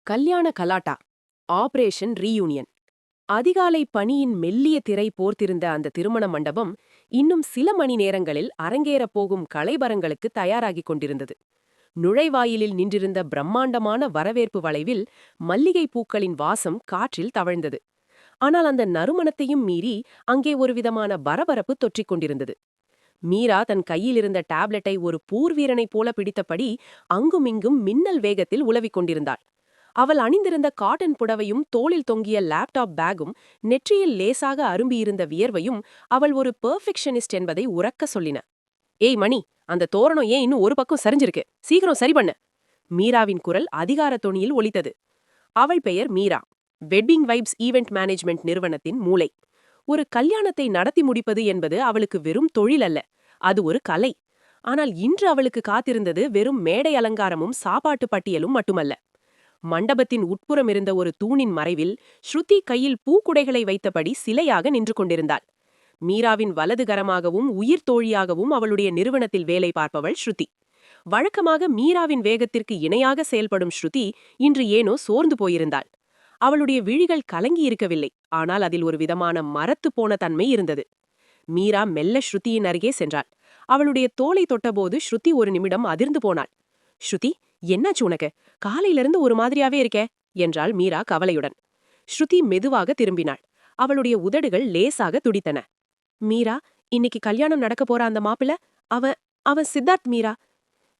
கல்யாண கலாட்டா operation reunion. அதிகாலை பனியின் மெல்லிய திரை போர்த்திருந்த அந்த திருமண மண்டபம் இன்னும் சில மணி நேரங்களில் அரங்கேறப் போகும் கலைபரங்களுக்கு தயாராகிக் கொண்டிருந்தது. நுழைவாயிலில் நின்றிருந்த பிரம்மாண்டமான வரவேற்பு வளைவில் மல்லிகை பூக்களின் வாசம் காற்றில் தவழ்ந்தது. ஆனால் அந்த நறுமணத்தையும் மீறி அங்கே ஒருவிதமான பரபரப்பு தொற்றிக் கொண்டிருந்தது. மீரா தன் கையிலிருந்த டேப்லெட்டை ஒரு போர்வீரனைப் போல பிடித்தபடி அங்குமிங்கும் மின்னல் வேகத்தில் உலவிக் கொண்டிருந்தாள். அவள் அணிந்திருந்த காட்டன் புடவையும் தோளில் தொங்கிய லேப்டாப் பேகும் நெற்றியில் லேசாக அரும்பியிருந்த வியர்வையும் அவள் ஒரு பெர்ஃபெக்ஷனிஸ்ட் என்பதை உரக்க சொல்லின. ஏய் மணி, அந்த தோரணம் ஏன் இன்னும் ஒரு பக்கம் சரிஞ்சிருக்கு? சீக்கிரம் சரி பண்ணு! மீராவின் குரல் அதிகார தொனியில் ஒலித்தது. அவள் பெயர் Meera, wedding vibes event management நிறுவனத்தின் மூளை. ஒரு கல்யாணத்தை நடத்தி முடிப்பது என்பது அவளுக்கு வெறும் தொழில் அல்ல, அது ஒரு கலை. ஆனால் இன்று அவளுக்கு காத்திருந்தது வெறும் மேடை அலங்காரமும் சாப்பாட்டு பட்டியலும் மட்டுமல்ல. மண்டபத்தின் உட்புறம் இருந்த ஒரு தூணின் மறைவில் ஸ்ருதி கையில் பூக்குடைகளை வைத்தபடி சிலையாக நின்று கொண்டிருந்தாள். மீராவின் வலதுகரமாகவும் உயிர் தோழியாகவும் அவளுடைய நிறுவனத்தில் வேலை பார்ப்பவள் ஸ்ருதி. வழக்கமாக மீராவின் வேகத்திற்கு இணையாக செயல்படும் ஸ்ருதி இன்று ஏனோ சோர்ந்து போயிருந்தாள். அவளுடைய விழிகள் கலங்கியிருக்கவில்லை, ஆனால் அதில் ஒரு விதமான மரத்து போன தன்மை இருந்தது. மீரா மெல்ல ஸ்ருதியின் அருகே சென்றாள். அவளுடைய தோளை தொட்டபோது ஸ்ருதி ஒரு நிமிடம் அதிர்ந்து போனாள். ஸ்ருதி, என்னாச்சு உனக்கு? காலையிலிருந்து ஒரு மாதிரியாவே இருக்கே என்றாள் மீரா கவலையுடன். ஸ்ருதி மெதுவாக திரும்பினாள். அவளுடைய உதடுகள் லேசாக துடித்தன. மீரா, இன்னைக்கு கல்யாணம் நடக்க போற அந்த மாப்பிள்ள அவன் அவன் சித்தார்த் மீரா.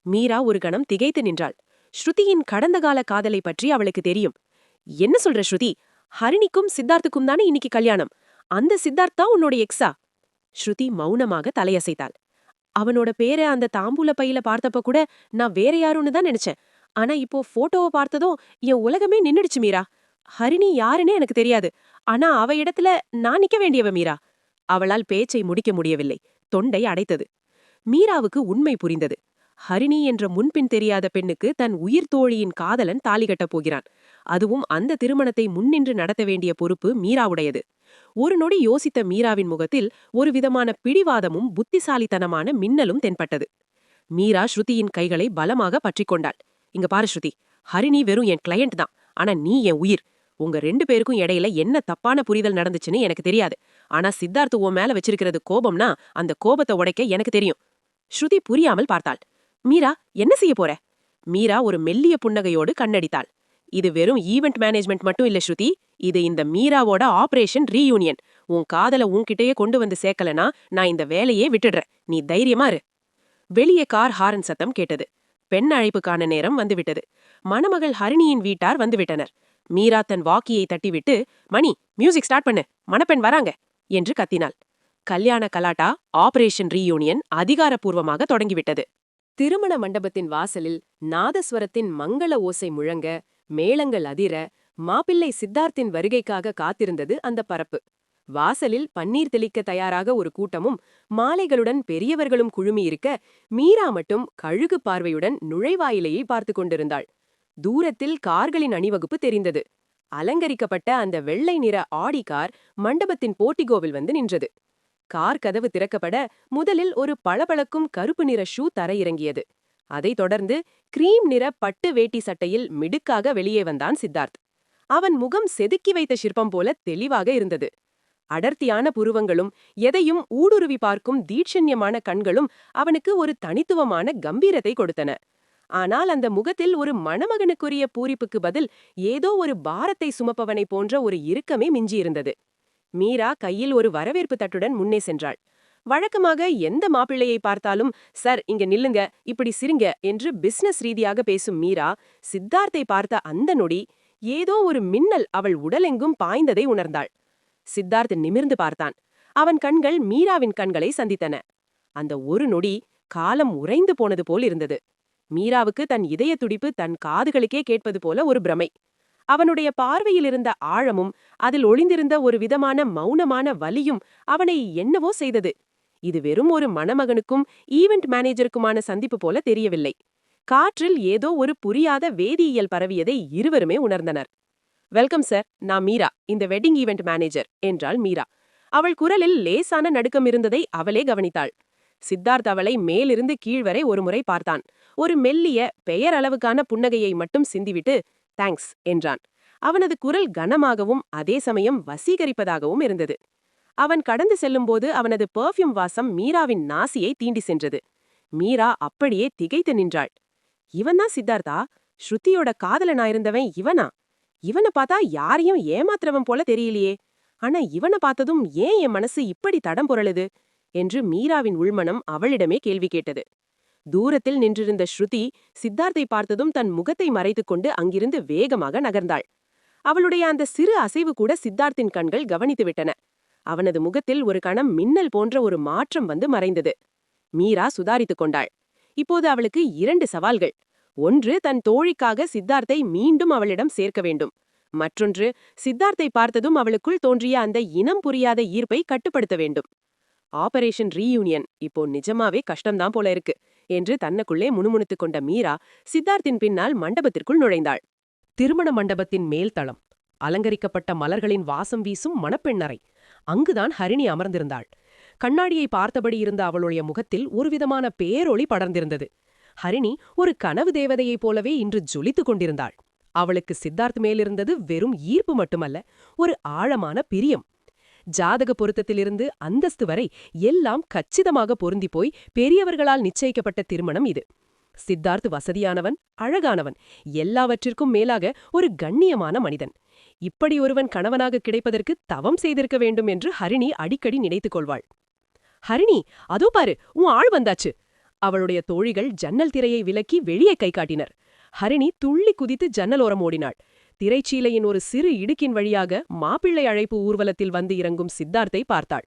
மீரா ஒரு கணம் திகைத்து நின்றாள். ஸ்ருதியின் கடந்த கால காதலை பற்றி அவளுக்கு தெரியும். என்ன சொல்ற ஸ்ருதி? ஹரிணிக்கும் சித்தார்த்துக்கும் தானே இன்னைக்கு கல்யாணம். அந்த சித்தார்த் தான் உன்னோட எக்ஸா? ஸ்ருதி மௌனமாக தலையசைத்தாள். அவனோட பேரை அந்த தாம்பூல பையில பார்த்தப்ப கூட நான் வேற யாருன்னு தான் நினைச்சேன். ஆனா இப்போ போட்டோவை பார்த்ததும் என் உலகமே நின்னுடுச்சு மீரா. ஹரிணி யாருன்னே எனக்கு தெரியாது. ஆனா அவ இடத்துல நான் நிக்க வேண்டியவ மீரா. அவளால் பேச்சை முடிக்க முடியவில்லை. தொண்டை அடைத்தது. மீராவுக்கு உண்மை புரிந்தது. ஹரிணி என்ற முன்பின் தெரியாத பெண்ணுக்கு தன் உயிர் தோழியின் காதலன் தாலி கட்டப் போகிறான். அதுவும் அந்த திருமணத்தை முன்னின்று நடத்த வேண்டிய பொறுப்பு மீராவுடையது. ஒரு நொடி யோசித்த மீராவின் முகத்தில் ஒரு விதமான பிடிவாதமும் புத்திசாலித்தனமான மின்னலும் தென்பட்டது. மீரா ஸ்ருதியின் கைகளை பலமாக பற்றிக்கொண்டாள். இங்க பாரு ஸ்ருதி, ஹரிணி வெறும் என் கிளையண்ட் தான். ஆனா நீ என் உயிர். உங்க 2 பேருக்கும் இடையில என்ன தப்பான புரிதல் நடந்துச்சுன்னு எனக்கு தெரியாது. ஆனா சித்தார்த்து உன் மேல வச்சிருக்கிறது கோபம்னா அந்த கோபத்தை உடைக்க எனக்கு தெரியும். ஸ்ருதி புரியாமல் பார்த்தாள். மீரா, என்ன செய்ய போற? மீரா ஒரு மெல்லிய புன்னகையோடு கண்ணடித்தாள். இது வெறும் ஈவெண்ட் மேனேஜ்மெண்ட் மட்டும் இல்ல ஸ்ருதி, இது இந்த மீராவோட ஆபரேஷன் ரீயூனியன். உன் காதல உன்கிட்டயே கொண்டு வந்து சேர்க்கலனா நான் இந்த வேலையே விட்டுடுறேன். நீ தைரியமா இரு. வெளியே கார் ஹாரன் சத்தம் கேட்டது. பெண் அழைப்புக்கான நேரம் வந்துவிட்டது. மணமகள் ஹரிணியின் வீட்டார் வந்துவிட்டனர். மீரா தன் வாக்கியை தட்டிவிட்டு, மணி, மியூசிக் ஸ்டார்ட் பண்ணு, மணப்பெண் வராங்க என்று கத்தினாள். கல்யாண கலாட்டா ஆபரேஷன் ரீயூனியன் அதிகாரப்பூர்வமாக தொடங்கிவிட்டது. திருமண மண்டபத்தின் வாசலில் நாதஸ்வரத்தின் மங்கள ஓசை முழங்க, மேளங்கள் அதிர, மாப்பிள்ளை சித்தார்த்தின் வருகைக்காக காத்திருந்தது அந்த பரப்பு. வாசலில் பன்னீர் தெளிக்க தயாராக ஒரு கூட்டமும் மாலைகளுடன் பெரியவர்களும் குழுமியிருக்க, மீரா மட்டும் கழுகு பார்வையுடன் நுழைவாயிலையை பார்த்து கொண்டிருந்தாள். தூரத்தில் கார்களின் அணிவகுப்பு தெரிந்தது. அலங்கரிக்கப்பட்ட அந்த வெள்ளை நிற ஆடி கார் மண்டபத்தின் போர்டிகோவில் வந்து நின்றது. கார் கதவு திறக்கப்பட முதலில் ஒரு பளபளக்கும் கருப்பு நிற ஷூ தரையிறங்கியது. அதைத் தொடர்ந்து கிரீம் நிற பட்டு வேட்டி சட்டையில் மிடுக்காக வெளியே வந்தான் சித்தார்த். அவன் முகம் செதுக்கி வைத்த சிற்பம் போல தெளிவாக இருந்தது. அடர்த்தியான புருவங்களும் எதையும் ஊடுருவி பார்க்கும் தீட்சண்யமான கண்களும் அவனுக்கு ஒரு தனித்துவமான கம்பீரத்தை கொடுத்தன. ஆனால் அந்த முகத்தில் ஒரு மணமகனுக்குரிய பூரிப்புக்கு பதில் ஏதோ ஒரு பாரத்தை சுமப்பவனை போன்ற ஒரு இறுக்கமே மிஞ்சியிருந்தது. மீரா கையில் ஒரு வரவேற்பு தட்டுடன் முன்னே சென்றாள். வழக்கமாக எந்த மாப்பிள்ளையை பார்த்தாலும், சார் இங்க நில்லுங்க, இப்படி சிரிங்க என்று பிசினஸ் ரீதியாக பேசும் மீரா, சித்தார்த்தை பார்த்த அந்த நொடி ஏதோ ஒரு மின்னல் அவள் உடலெங்கும் பாய்ந்ததை உணர்ந்தாள். சித்தார்த் நிமிர்ந்து பார்த்தான். அவன் கண்கள் மீராவின் கண்களை சந்தித்தன. அந்த ஒரு நொடி காலம் உறைந்து போனது போல் இருந்தது. மீராவுக்கு தன் இதய துடிப்பு தன் காதுகளுக்கே கேட்பது போல ஒரு பிரமை. அவனுடைய பார்வையில் இருந்த ஆழமும் அதில் ஒளிந்திருந்த ஒரு விதமான மௌனமான வலியும் அவனை என்னவோ செய்தது. இது வெறும் ஒரு மணமகனுக்கும் ஈவெண்ட் மேனேஜருக்குமான சந்திப்பு போல தெரியவில்லை. காற்றில் ஏதோ ஒரு புரியாத வேதியியல் பரவியதை இருவருமே உணர்ந்தனர். வெல்கம் சார், நான் மீரா, இந்த வெட்டிங் ஈவெண்ட் மேனேஜர் என்றாள் மீரா. அவள் குரலில் லேசான நடுக்கம் இருந்ததை அவளே கவனித்தாள். சித்தார்த் அவளை மேலிருந்து கீழ்வரை ஒருமுறை பார்த்தான். ஒரு மெல்லிய பெயர் அளவுக்கான புன்னகையை மட்டும் சிந்திவிட்டு, தேங்க்ஸ் என்றான். அவனது குரல் கனமாகவும் அதே சமயம் வசீகரிப்பதாகவும் இருந்தது. அவன் கடந்து செல்லும்போது அவனது பெர்ஃப்யூம் வாசம் மீராவின் நாசியை தீண்டி சென்றது. மீரா அப்படியே திகைத்து நின்றாள். இவன்தான் சித்தார்த்தா? ஸ்ருதியோட காதலனாயிருந்தவன் இவனா? இவனை பார்த்தா யாரையும் ஏமாத்துறவன் போல தெரியலையே. ஆனா இவனை பார்த்ததும் ஏன் என் மனசு இப்படி தடம் புரளுது என்று மீராவின் உள்மனம் அவளிடமே கேள்வி கேட்டது. தூரத்தில் நின்றிருந்த ஸ்ருதி சித்தார்த்தை பார்த்ததும் தன் முகத்தை மறைத்துக் கொண்டு அங்கிருந்து வேகமாக நகர்ந்தாள். அவளுடைய அந்த சிறு அசைவு கூட சித்தார்த்தின் கண்கள் கவனித்துவிட்டன. அவனது முகத்தில் ஒரு கணம் மின்னல் போன்ற ஒரு மாற்றம் வந்து மறைந்தது. மீரா சுதாரித்துக் கொண்டாள். இப்போது அவளுக்கு 2 சவால்கள். ஒன்று, தன் தோழிக்காக சித்தார்த்தை மீண்டும் அவளிடம் சேர்க்க வேண்டும். மற்றொன்று, சித்தார்த்தை பார்த்ததும் அவளுக்குள் தோன்றிய அந்த இனம் புரியாத ஈர்ப்பை கட்டுப்படுத்த வேண்டும். ஆபரேஷன் ரீயூனியன் இப்போ நிஜமாவே கஷ்டம்தான் போல இருக்கு என்று தன்னுக்குள்ளே முணுமுணுத்துக் கொண்ட மீரா சித்தார்த்தின் பின்னால் மண்டபத்திற்குள் நுழைந்தாள். திருமண மண்டபத்தின் மேல்தளம். அலங்கரிக்கப்பட்ட மலர்களின் வாசம் வீசும் மணப்பெண்ணறை. அங்குதான் ஹரிணி அமர்ந்திருந்தாள். கண்ணாடியை பார்த்தபடி இருந்த அவளுடைய முகத்தில் ஒருவிதமான பேரொளி படர்ந்திருந்தது. ஹரிணி ஒரு கனவு தேவதையைப் போலவே இன்று ஜொலித்துக் கொண்டிருந்தாள். அவளுக்கு சித்தார்த் மேலிருந்தது வெறும் ஈர்ப்பு மட்டுமல்ல, ஒரு ஆழமான பிரியம். ஜாதக பொருத்தத்திலிருந்து அந்தஸ்து வரை எல்லாம் கச்சிதமாக பொருந்தி போய் பெரியவர்களால் நிச்சயிக்கப்பட்ட திருமணம் இது. சித்தார்த் வசதியானவன், அழகானவன், எல்லாவற்றிற்கும் மேலாக ஒரு கண்ணியமான மனிதன். இப்படி ஒருவன் கணவனாக கிடைப்பதற்கு தவம் செய்திருக்க வேண்டும் என்று ஹரிணி அடிக்கடி நினைத்துக் கொள்வாள். ஹரிணி, அதோ பாரு, உன் ஆள் வந்தாச்சு. அவளுடைய தோழிகள் ஜன்னல் திரையை விலக்கி வெளியே கை காட்டினர். ஹரிணி துள்ளி குதித்து ஜன்னல் ஓரம் ஓடினாள். திரைச்சீலையின் ஒரு சிறு இடுக்கின் வழியாக மாப்பிள்ளை அழைப்பு ஊர்வலத்தில் வந்து இறங்கும் சித்தார்த்தை பார்த்தாள்.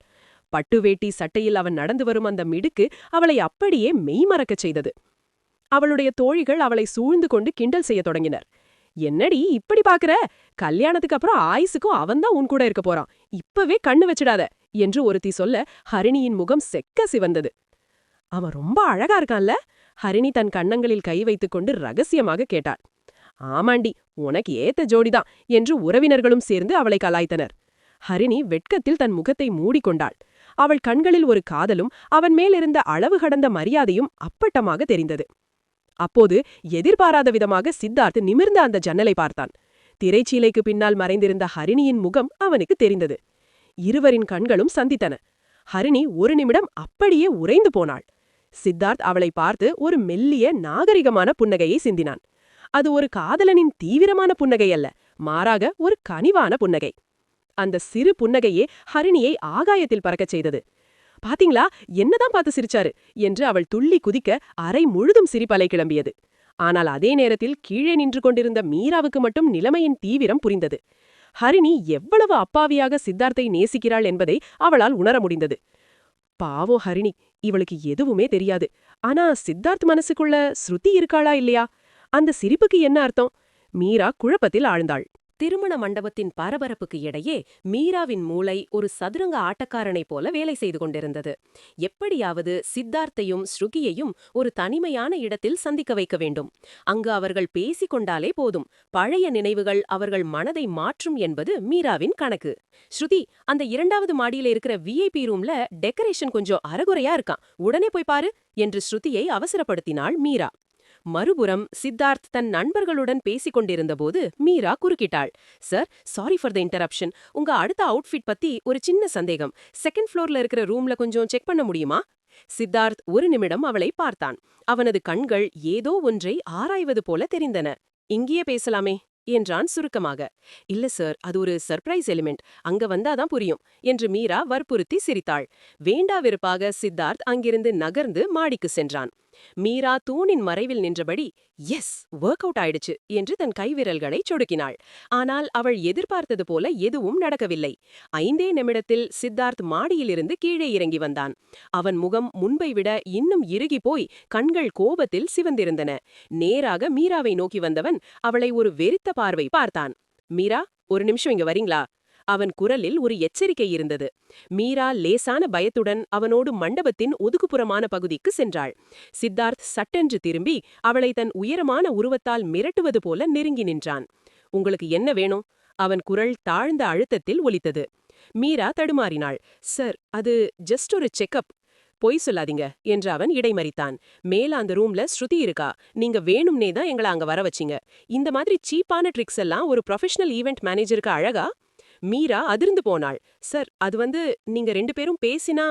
பட்டு வேட்டி சட்டையில் அவன் நடந்து வரும் அந்த மிடுக்கு அவளை அப்படியே மெய்மறக்கச் செய்தது. அவளுடைய தோழிகள் அவளை சூழ்ந்து கொண்டு கிண்டல் செய்ய தொடங்கினர். என்னடி இப்படி பாக்குற? கல்யாணத்துக்கு அப்புறம் ஆயுசுக்கும் அவன்தான் உன் கூட இருக்க போறான். இப்பவே கண்ணு வச்சிடாத என்று ஒருத்தி சொல்ல ஹரிணியின் முகம் செக்க சிவந்தது. அவன் ரொம்ப அழகா இருக்கான்ல? ஹரிணி தன் கன்னங்களில் கை வைத்துக் கொண்டு ரகசியமாக கேட்டாள். ஆமாண்டி, உனக்கு ஏத்த ஜோடிதான் என்று உறவினர்களும் சேர்ந்து அவளை கலாய்த்தனர். ஹரிணி வெட்கத்தில் தன் முகத்தை மூடிக்கொண்டாள். அவள் கண்களில் ஒரு காதலும் அவன் மேலிருந்த அளவு கடந்த மரியாதையும் அப்பட்டமாக தெரிந்தது. அப்போது எதிர்பாராத விதமாக சித்தார்த் நிமிர்ந்த அந்த ஜன்னலை பார்த்தான். திரைச்சீலைக்கு பின்னால் மறைந்திருந்த ஹரிணியின் முகம் அவனுக்கு தெரிந்தது. இருவரின் கண்களும் சந்தித்தன. ஹரிணி ஒரு நிமிடம் அப்படியே உறைந்து போனாள். சித்தார்த் அவளை பார்த்து ஒரு மெல்லிய நாகரிகமான புன்னகையை சிந்தினான். அது ஒரு காதலனின் தீவிரமான புன்னகை அல்ல, மாறாக ஒரு கனிவான புன்னகை. அந்த சிறு புன்னகையே ஹரிணியை ஆகாயத்தில் பறக்கச் செய்தது. பாத்தீங்களா, என்னதான் பார்த்து சிரிச்சாரு என்று அவள் துள்ளி குதிக்க அறை முழுதும் சிரிப்பலை கிளம்பியது. ஆனால் அதே நேரத்தில் கீழே நின்று கொண்டிருந்த மீராவுக்கு மட்டும் நிலைமையின் தீவிரம் புரிந்தது. ஹரிணி எவ்வளவு அப்பாவியாக சித்தார்த்தை நேசிக்கிறாள் என்பதை அவளால் உணர முடிந்தது. பாவம் ஹரிணி, இவளுக்கு எதுவுமே தெரியாது. ஆனா சித்தார்த் மனசுக்குள்ள ஸ்ருதி இருக்காளா இல்லையா? அந்த சிரிப்புக்கு என்ன அர்த்தம்? மீரா குழப்பத்தில் ஆழ்ந்தாள். திருமண மண்டபத்தின் பரபரப்புக்கு இடையே மீராவின் மூளை ஒரு சதுரங்க ஆட்டக்காரனைப் போல வேலை செய்து கொண்டிருந்தது. எப்படியாவது சித்தார்த்தையும் ஸ்ருதியையும் ஒரு தனிமையான இடத்தில் சந்திக்க வைக்க வேண்டும். அங்கு அவர்கள் பேசிக்கொண்டாலே போதும், பழைய நினைவுகள் அவர்கள் மனதை மாற்றும் என்பது மீராவின் கணக்கு. ஸ்ருதி, அந்த 2வது மாடியில இருக்கிற VIP ரூம்ல டெக்கரேஷன் கொஞ்சம் அறகுறையா இருக்கான், உடனே போய் பாரு என்று ஸ்ருதியை அவசரப்படுத்தினாள் மீரா. மறுபுறம் சித்தார்த் தன் நண்பர்களுடன் பேசிக் கொண்டிருந்தபோது மீரா குறுக்கிட்டாள். Sir, sorry for the interruption. உங்க அடுத்த அவுட்ஃபிட் பத்தி ஒரு சின்ன சந்தேகம். 2nd ஃப்ளோர்ல இருக்கிற ரூம்ல கொஞ்சம் செக் பண்ண முடியுமா? சித்தார்த் ஒரு நிமிடம் அவளை பார்த்தான். அவனது கண்கள் ஏதோ ஒன்றை ஆராய்வது போல தெரிந்தன. இங்கேயே பேசலாமே என்றான் சுருக்கமாக. இல்ல சார், அது ஒரு சர்ப்ரைஸ் எலிமெண்ட், அங்க வந்தாதான் புரியும் என்று மீரா வற்புறுத்தி சிரித்தாள். வேண்டாவிருப்பாக சித்தார்த் அங்கிருந்து நகர்ந்து மாடிக்கு சென்றான். மீரா தூணின் மறைவில் நின்றபடி எஸ், ஒர்க் அவுட் ஆயிடுச்சு என்று தன் கைவிரல்களை சொடுக்கினாள். ஆனால் அவள் எதிர்பார்த்தது போல எதுவும் நடக்கவில்லை. 5 நிமிடத்தில் சித்தார்த் மாடியிலிருந்து கீழே இறங்கி வந்தான். அவன் முகம் முன்பை விட இன்னும் இறுகி போய் கண்கள் கோபத்தில் சிவந்திருந்தன. நேராக மீராவை நோக்கி வந்தவன் அவளை ஒரு வெறித்த பார்வை பார்த்தான். மீரா, ஒரு நிமிஷம் இங்க வரீங்களா? அவன் குரலில் ஒரு எச்சரிக்கை இருந்தது. மீரா லேசான பயத்துடன் அவனோடு மண்டபத்தின் ஒதுக்குப்புறமான பகுதிக்கு சென்றாள். சித்தார்த் சட்டென்று திரும்பி அவளை தன் உயரமான உருவத்தால் மிரட்டுவது போல நெருங்கி நின்றான். உங்களுக்கு என்ன வேணும்? அவன் குரல் தாழ்ந்த அழுத்தத்தில் ஒலித்தது. மீரா தடுமாறினாள். சார், அது ஜஸ்ட் ஒரு செக்கப். பொய் சொல்லாதீங்க என்று அவன் இடைமறித்தான். மேல அந்த ரூம்ல ஸ்ருதி இருக்கா, நீங்க வேணும்னே தான் எங்கள அங்க வர வச்சீங்க. இந்த மாதிரி சீப்பான ட்ரிக்ஸ் எல்லாம் ஒரு ப்ரொஃபஷனல் ஈவென்ட் மேனேஜருக்கு அழகா? மீரா அதிர்ந்து போனாள். சார், அது வந்து நீங்க 2 பேரும் பேசினா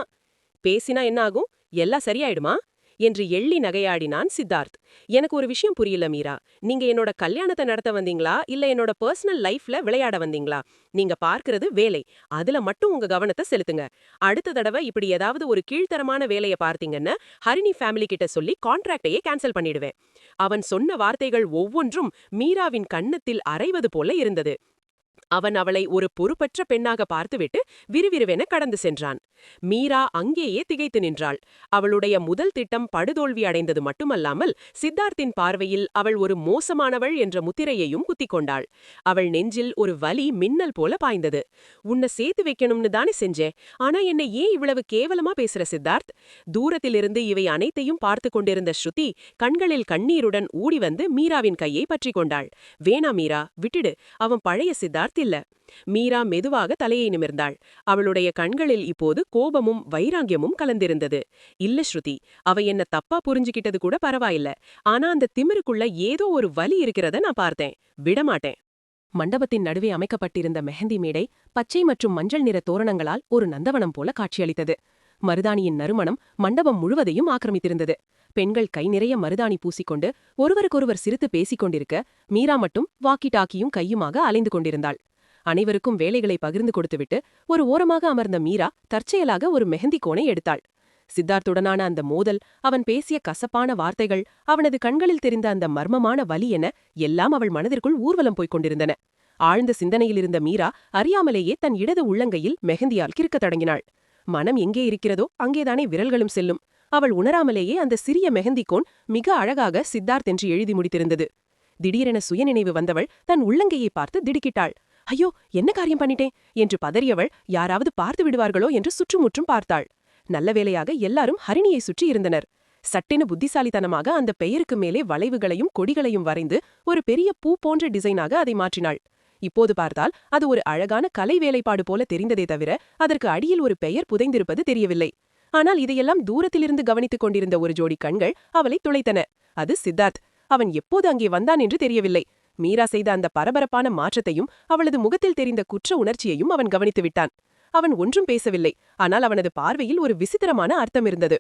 பேசினா என்ன ஆகும்? எல்லாம் சரியாயிடுமா என்று எள்ளி நகையாடினான் சித்தார்த். எனக்கு ஒரு விஷயம் புரியல மீரா. நீங்க என்னோட கல்யாணத்தை நடத்த வந்தீங்களா இல்ல என்னோட பர்சனல் லைஃப்ல விளையாட வந்தீங்களா? நீங்க பார்க்கிறது வேலை. அதுல மட்டும் உங்க கவனத்தை செலுத்துங்க. அடுத்த தடவை இப்படி ஏதாவது ஒரு கீழ்த்தரமான வேலைய பார்த்தீங்கன்னு ஹரிணி ஃபேமிலி கிட்ட சொல்லி கான்ட்ராக்டையே கேன்சல் பண்ணிடுவேன். அவன் சொன்ன வார்த்தைகள் ஒவ்வொன்றும் மீராவின் கன்னத்தில் அரைவது போல இருந்தது. அவன் அவளை ஒரு பொறுப்பற்ற பெண்ணாக பார்த்துவிட்டு விறுவிறுவென கடந்து சென்றான். மீரா அங்கேயே திகைத்து நின்றாள். அவளுடைய முதல் திட்டம் படுதோல்வி அடைந்தது மட்டுமல்லாமல் சித்தார்த்தின் பார்வையில் அவள் ஒரு மோசமானவள் என்ற முத்திரையையும் குத்திக் கொண்டாள். அவள் நெஞ்சில் ஒரு வலி மின்னல் போல பாய்ந்தது. உன்னை சேர்த்து வைக்கணும்னு தானே செஞ்சேன், ஆனா என்னை ஏன் இவ்வளவு கேவலமா பேசுற சித்தார்த்? தூரத்திலிருந்து இவை அனைத்தையும் பார்த்து கொண்டிருந்த ஸ்ருதி கண்களில் கண்ணீருடன் ஊடி வந்து மீராவின் கையை பற்றி கொண்டாள். வேணா மீரா, விட்டுடு, அவன் பழைய சித்தார்த் இல்ல. மீரா மெதுவாக தலையை நிமிர்ந்தாள். அவளுடைய கண்களில் இப்போது கோபமும் வைராங்கியமும் கலந்திருந்தது. இல்ல ஸ்ருதி, அவ என்ன தப்பா புரிஞ்சுகிட்டது கூட பரவாயில்ல. ஆனா அந்த திமிருக்குள்ள ஏதோ ஒரு வலி இருக்கிறத நான் பார்த்தேன். விடமாட்டேன். மண்டபத்தின் நடுவே அமைக்கப்பட்டிருந்த மெஹந்தி மேடை பச்சை மற்றும் மஞ்சள் நிற தோரணங்களால் ஒரு நந்தவனம் போல காட்சியளித்தது. மருதாணியின் நறுமணம் மண்டபம் முழுவதையும் ஆக்கிரமித்திருந்தது. பெண்கள் கை நிறைய மருதாணி பூசிக்கொண்டு ஒருவருக்கொருவர் சிரித்து பேசிக் கொண்டிருக்க, மீரா மட்டும் வாக்கி டாக்கியும் கையுமாக அலைந்து கொண்டிருந்தாள். அனைவருக்கும் வேலைகளை பகிர்ந்து கொடுத்துவிட்டு ஒரு ஓரமாக அமர்ந்த மீரா தற்செயலாக ஒரு மெஹந்தி கோனை எடுத்தாள். சித்தார்த்துடனான அந்த மோதல், அவன் பேசிய கசப்பான வார்த்தைகள், அவனது கண்களில் தெரிந்த அந்த மர்மமான வலி என எல்லாம் அவள் மனதிற்குள் ஊர்வலம் போய்க் கொண்டிருந்தன. ஆழ்ந்த சிந்தனையிலிருந்த மீரா அறியாமலேயே தன் இடது உள்ளங்கையில் மெஹந்தியால் கிறுக்கத் தொடங்கினாள். மனம் எங்கே இருக்கிறதோ அங்கேதானே விரல்களும் செல்லும். அவள் உணராமலேயே அந்த சிறிய மெஹந்தி கோன் மிக அழகாக சித்தார்த் என்று எழுதி முடித்திருந்தது. திடீரென சுயநினைவு வந்தவள் தன் உள்ளங்கையை பார்த்து திடுக்கிட்டாள். ஐயோ, என்ன காரியம் பண்ணிட்டேன் என்று பதறியவள் யாராவது பார்த்து விடுவார்களோ என்று சுற்றுமுற்றும் பார்த்தாள். நல்ல வேளையாக எல்லாரும் ஹரிணியை சுற்றி இருந்தனர். சட்டென புத்திசாலித்தனமாக அந்த பெயருக்கு மேலே வளைவுகளையும் கொடிகளையும் வரைந்து ஒரு பெரிய பூ போன்ற டிசைனாக அதை மாற்றினாள். இப்போது பார்த்தால் அது ஒரு அழகான கலை வேலைப்பாடு போல தெரிந்ததே தவிர அதற்கு அடியில் ஒரு பெயர் புதைந்திருப்பது தெரியவில்லை. ஆனால் இதையெல்லாம் தூரத்திலிருந்து கவனித்துக் கொண்டிருந்த ஒரு ஜோடி கண்கள் அவளை துளைத்தன. அது சித்தார்த். அவன் எப்போது அங்கே வந்தான் என்று தெரியவில்லை. மீரா செய்த அந்த பரபரப்பான மாற்றத்தையும் அவளது முகத்தில் தெரிந்த குற்ற உணர்ச்சியையும் அவன் கவனித்து விட்டான். அவன் ஒன்றும் பேசவில்லை. ஆனால் அவனது பார்வையில் ஒரு விசித்திரமான அர்த்தம் இருந்தது.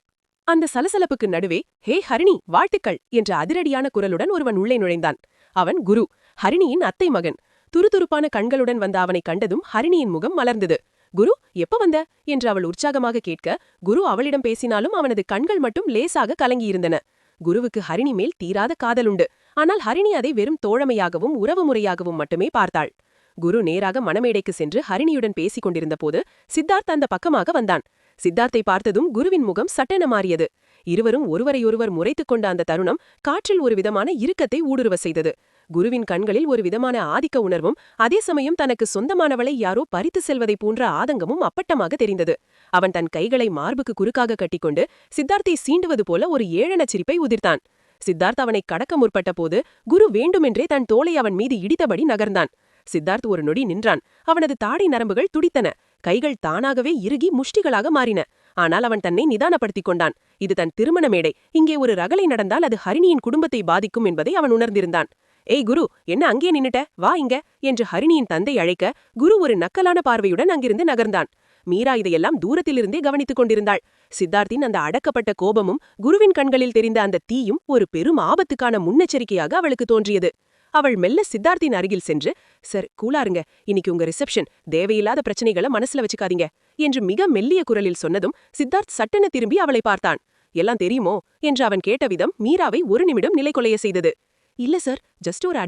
அந்த சலசலப்புக்கு நடுவே, ஹே ஹரிணி, வாழ்த்துக்கள் என்ற அதிரடியான குரலுடன் ஒருவன் உள்ளே நுழைந்தான். அவன் குரு, ஹரிணியின் அத்தை மகன். துருதுருப்பான கண்களுடன் வந்த அவனை கண்டதும் ஹரிணியின் முகம் மலர்ந்தது. குரு, எப்ப வந்த என்று அவள் உற்சாகமாக கேட்க, குரு அவளிடம் பேசினாலும் அவனது கண்கள் மட்டும் லேசாக கலங்கியிருந்தன. குருவுக்கு ஹரிணி மேல் தீராத காதலுண்டு. ஆனால் ஹரிணி அதை வெறும் தோழமையாகவும் உறவுமுறையாகவும் மட்டுமே பார்த்தாள். குரு நேராக மணமேடைக்கு சென்று ஹரிணியுடன் பேசிக் கொண்டிருந்த போது சித்தார்த் அந்த பக்கமாக வந்தான். சித்தார்த்தை பார்த்ததும் குருவின் முகம் சட்டென மாறியது. இருவரும் ஒருவரையொருவர் முறைத்துக் கொண்ட அந்த தருணம் காற்றில் ஒரு விதமான இறுக்கத்தை ஊடுருவ செய்தது. குருவின் கண்களில் ஒரு விதமான ஆதிக்க உணர்வும் அதே சமயம் தனக்கு சொந்தமானவளை யாரோ பறித்து செல்வதை போன்ற ஆதங்கமும் அப்பட்டமாக தெரிந்தது. அவன் தன் கைகளை மார்புக்கு குறுக்காக கட்டிக்கொண்டு சித்தார்த்தை சீண்டுவது போல ஒரு ஏளனச் சிரிப்பை உதிர்த்தான். சித்தார்த் அவனை கடக்க முற்பட்ட போது குரு வேண்டுமென்றே தன் தோளை அவன் மீது இடித்தபடி நகர்ந்தான். சித்தார்த் ஒரு நொடி நின்றான். அவனது தாடை நரம்புகள் துடித்தன. கைகள் தானாகவே இறுகி முஷ்டிகளாக மாறின. ஆனால் அவன் தன்னை நிதானப்படுத்திக் கொண்டான். இது தன் திருமண மேடை. இங்கே ஒரு ரகளை நடந்தால் அது ஹரிணியின் குடும்பத்தை பாதிக்கும் என்பதை அவன் உணர்ந்திருந்தான். ஏய் குரு, என்ன அங்கே நின்னுட்ட, வா இங்க என்று ஹரிணியின் தந்தை அழைக்க, குரு ஒரு நக்கலான பார்வையுடன் அங்கிருந்து நகர்ந்தான். மீரா இதையெல்லாம் தூரத்திலிருந்தே கவனித்துக் கொண்டிருந்தாள். சித்தார்த்தின் அந்த அடக்கப்பட்ட கோபமும் குருவின் கண்களில் தெரிந்த அந்த தீயும் ஒரு பெரும் ஆபத்துக்கான முன்னெச்சரிக்கையாக அவளுக்கு தோன்றியது. அவள் மெல்ல சித்தார்த்தின் அருகில் சென்று, சார் கூலாருங்க, இன்னைக்கு உங்க ரிசப்ஷன், தேவையில்லாத பிரச்சனைகளை மனசுல வச்சுக்காதீங்க என்று மிக மெல்லிய குரலில் சொன்னதும் சித்தார்த் சட்டென திரும்பி அவளை பார்த்தான். எல்லாம் தெரியுமோ என்று அவன் கேட்ட விதம் மீராவை ஒரு நிமிடம் நிலைகொலைய செய்தது. இல்ல சார், ஜஸ்ட் ஒரு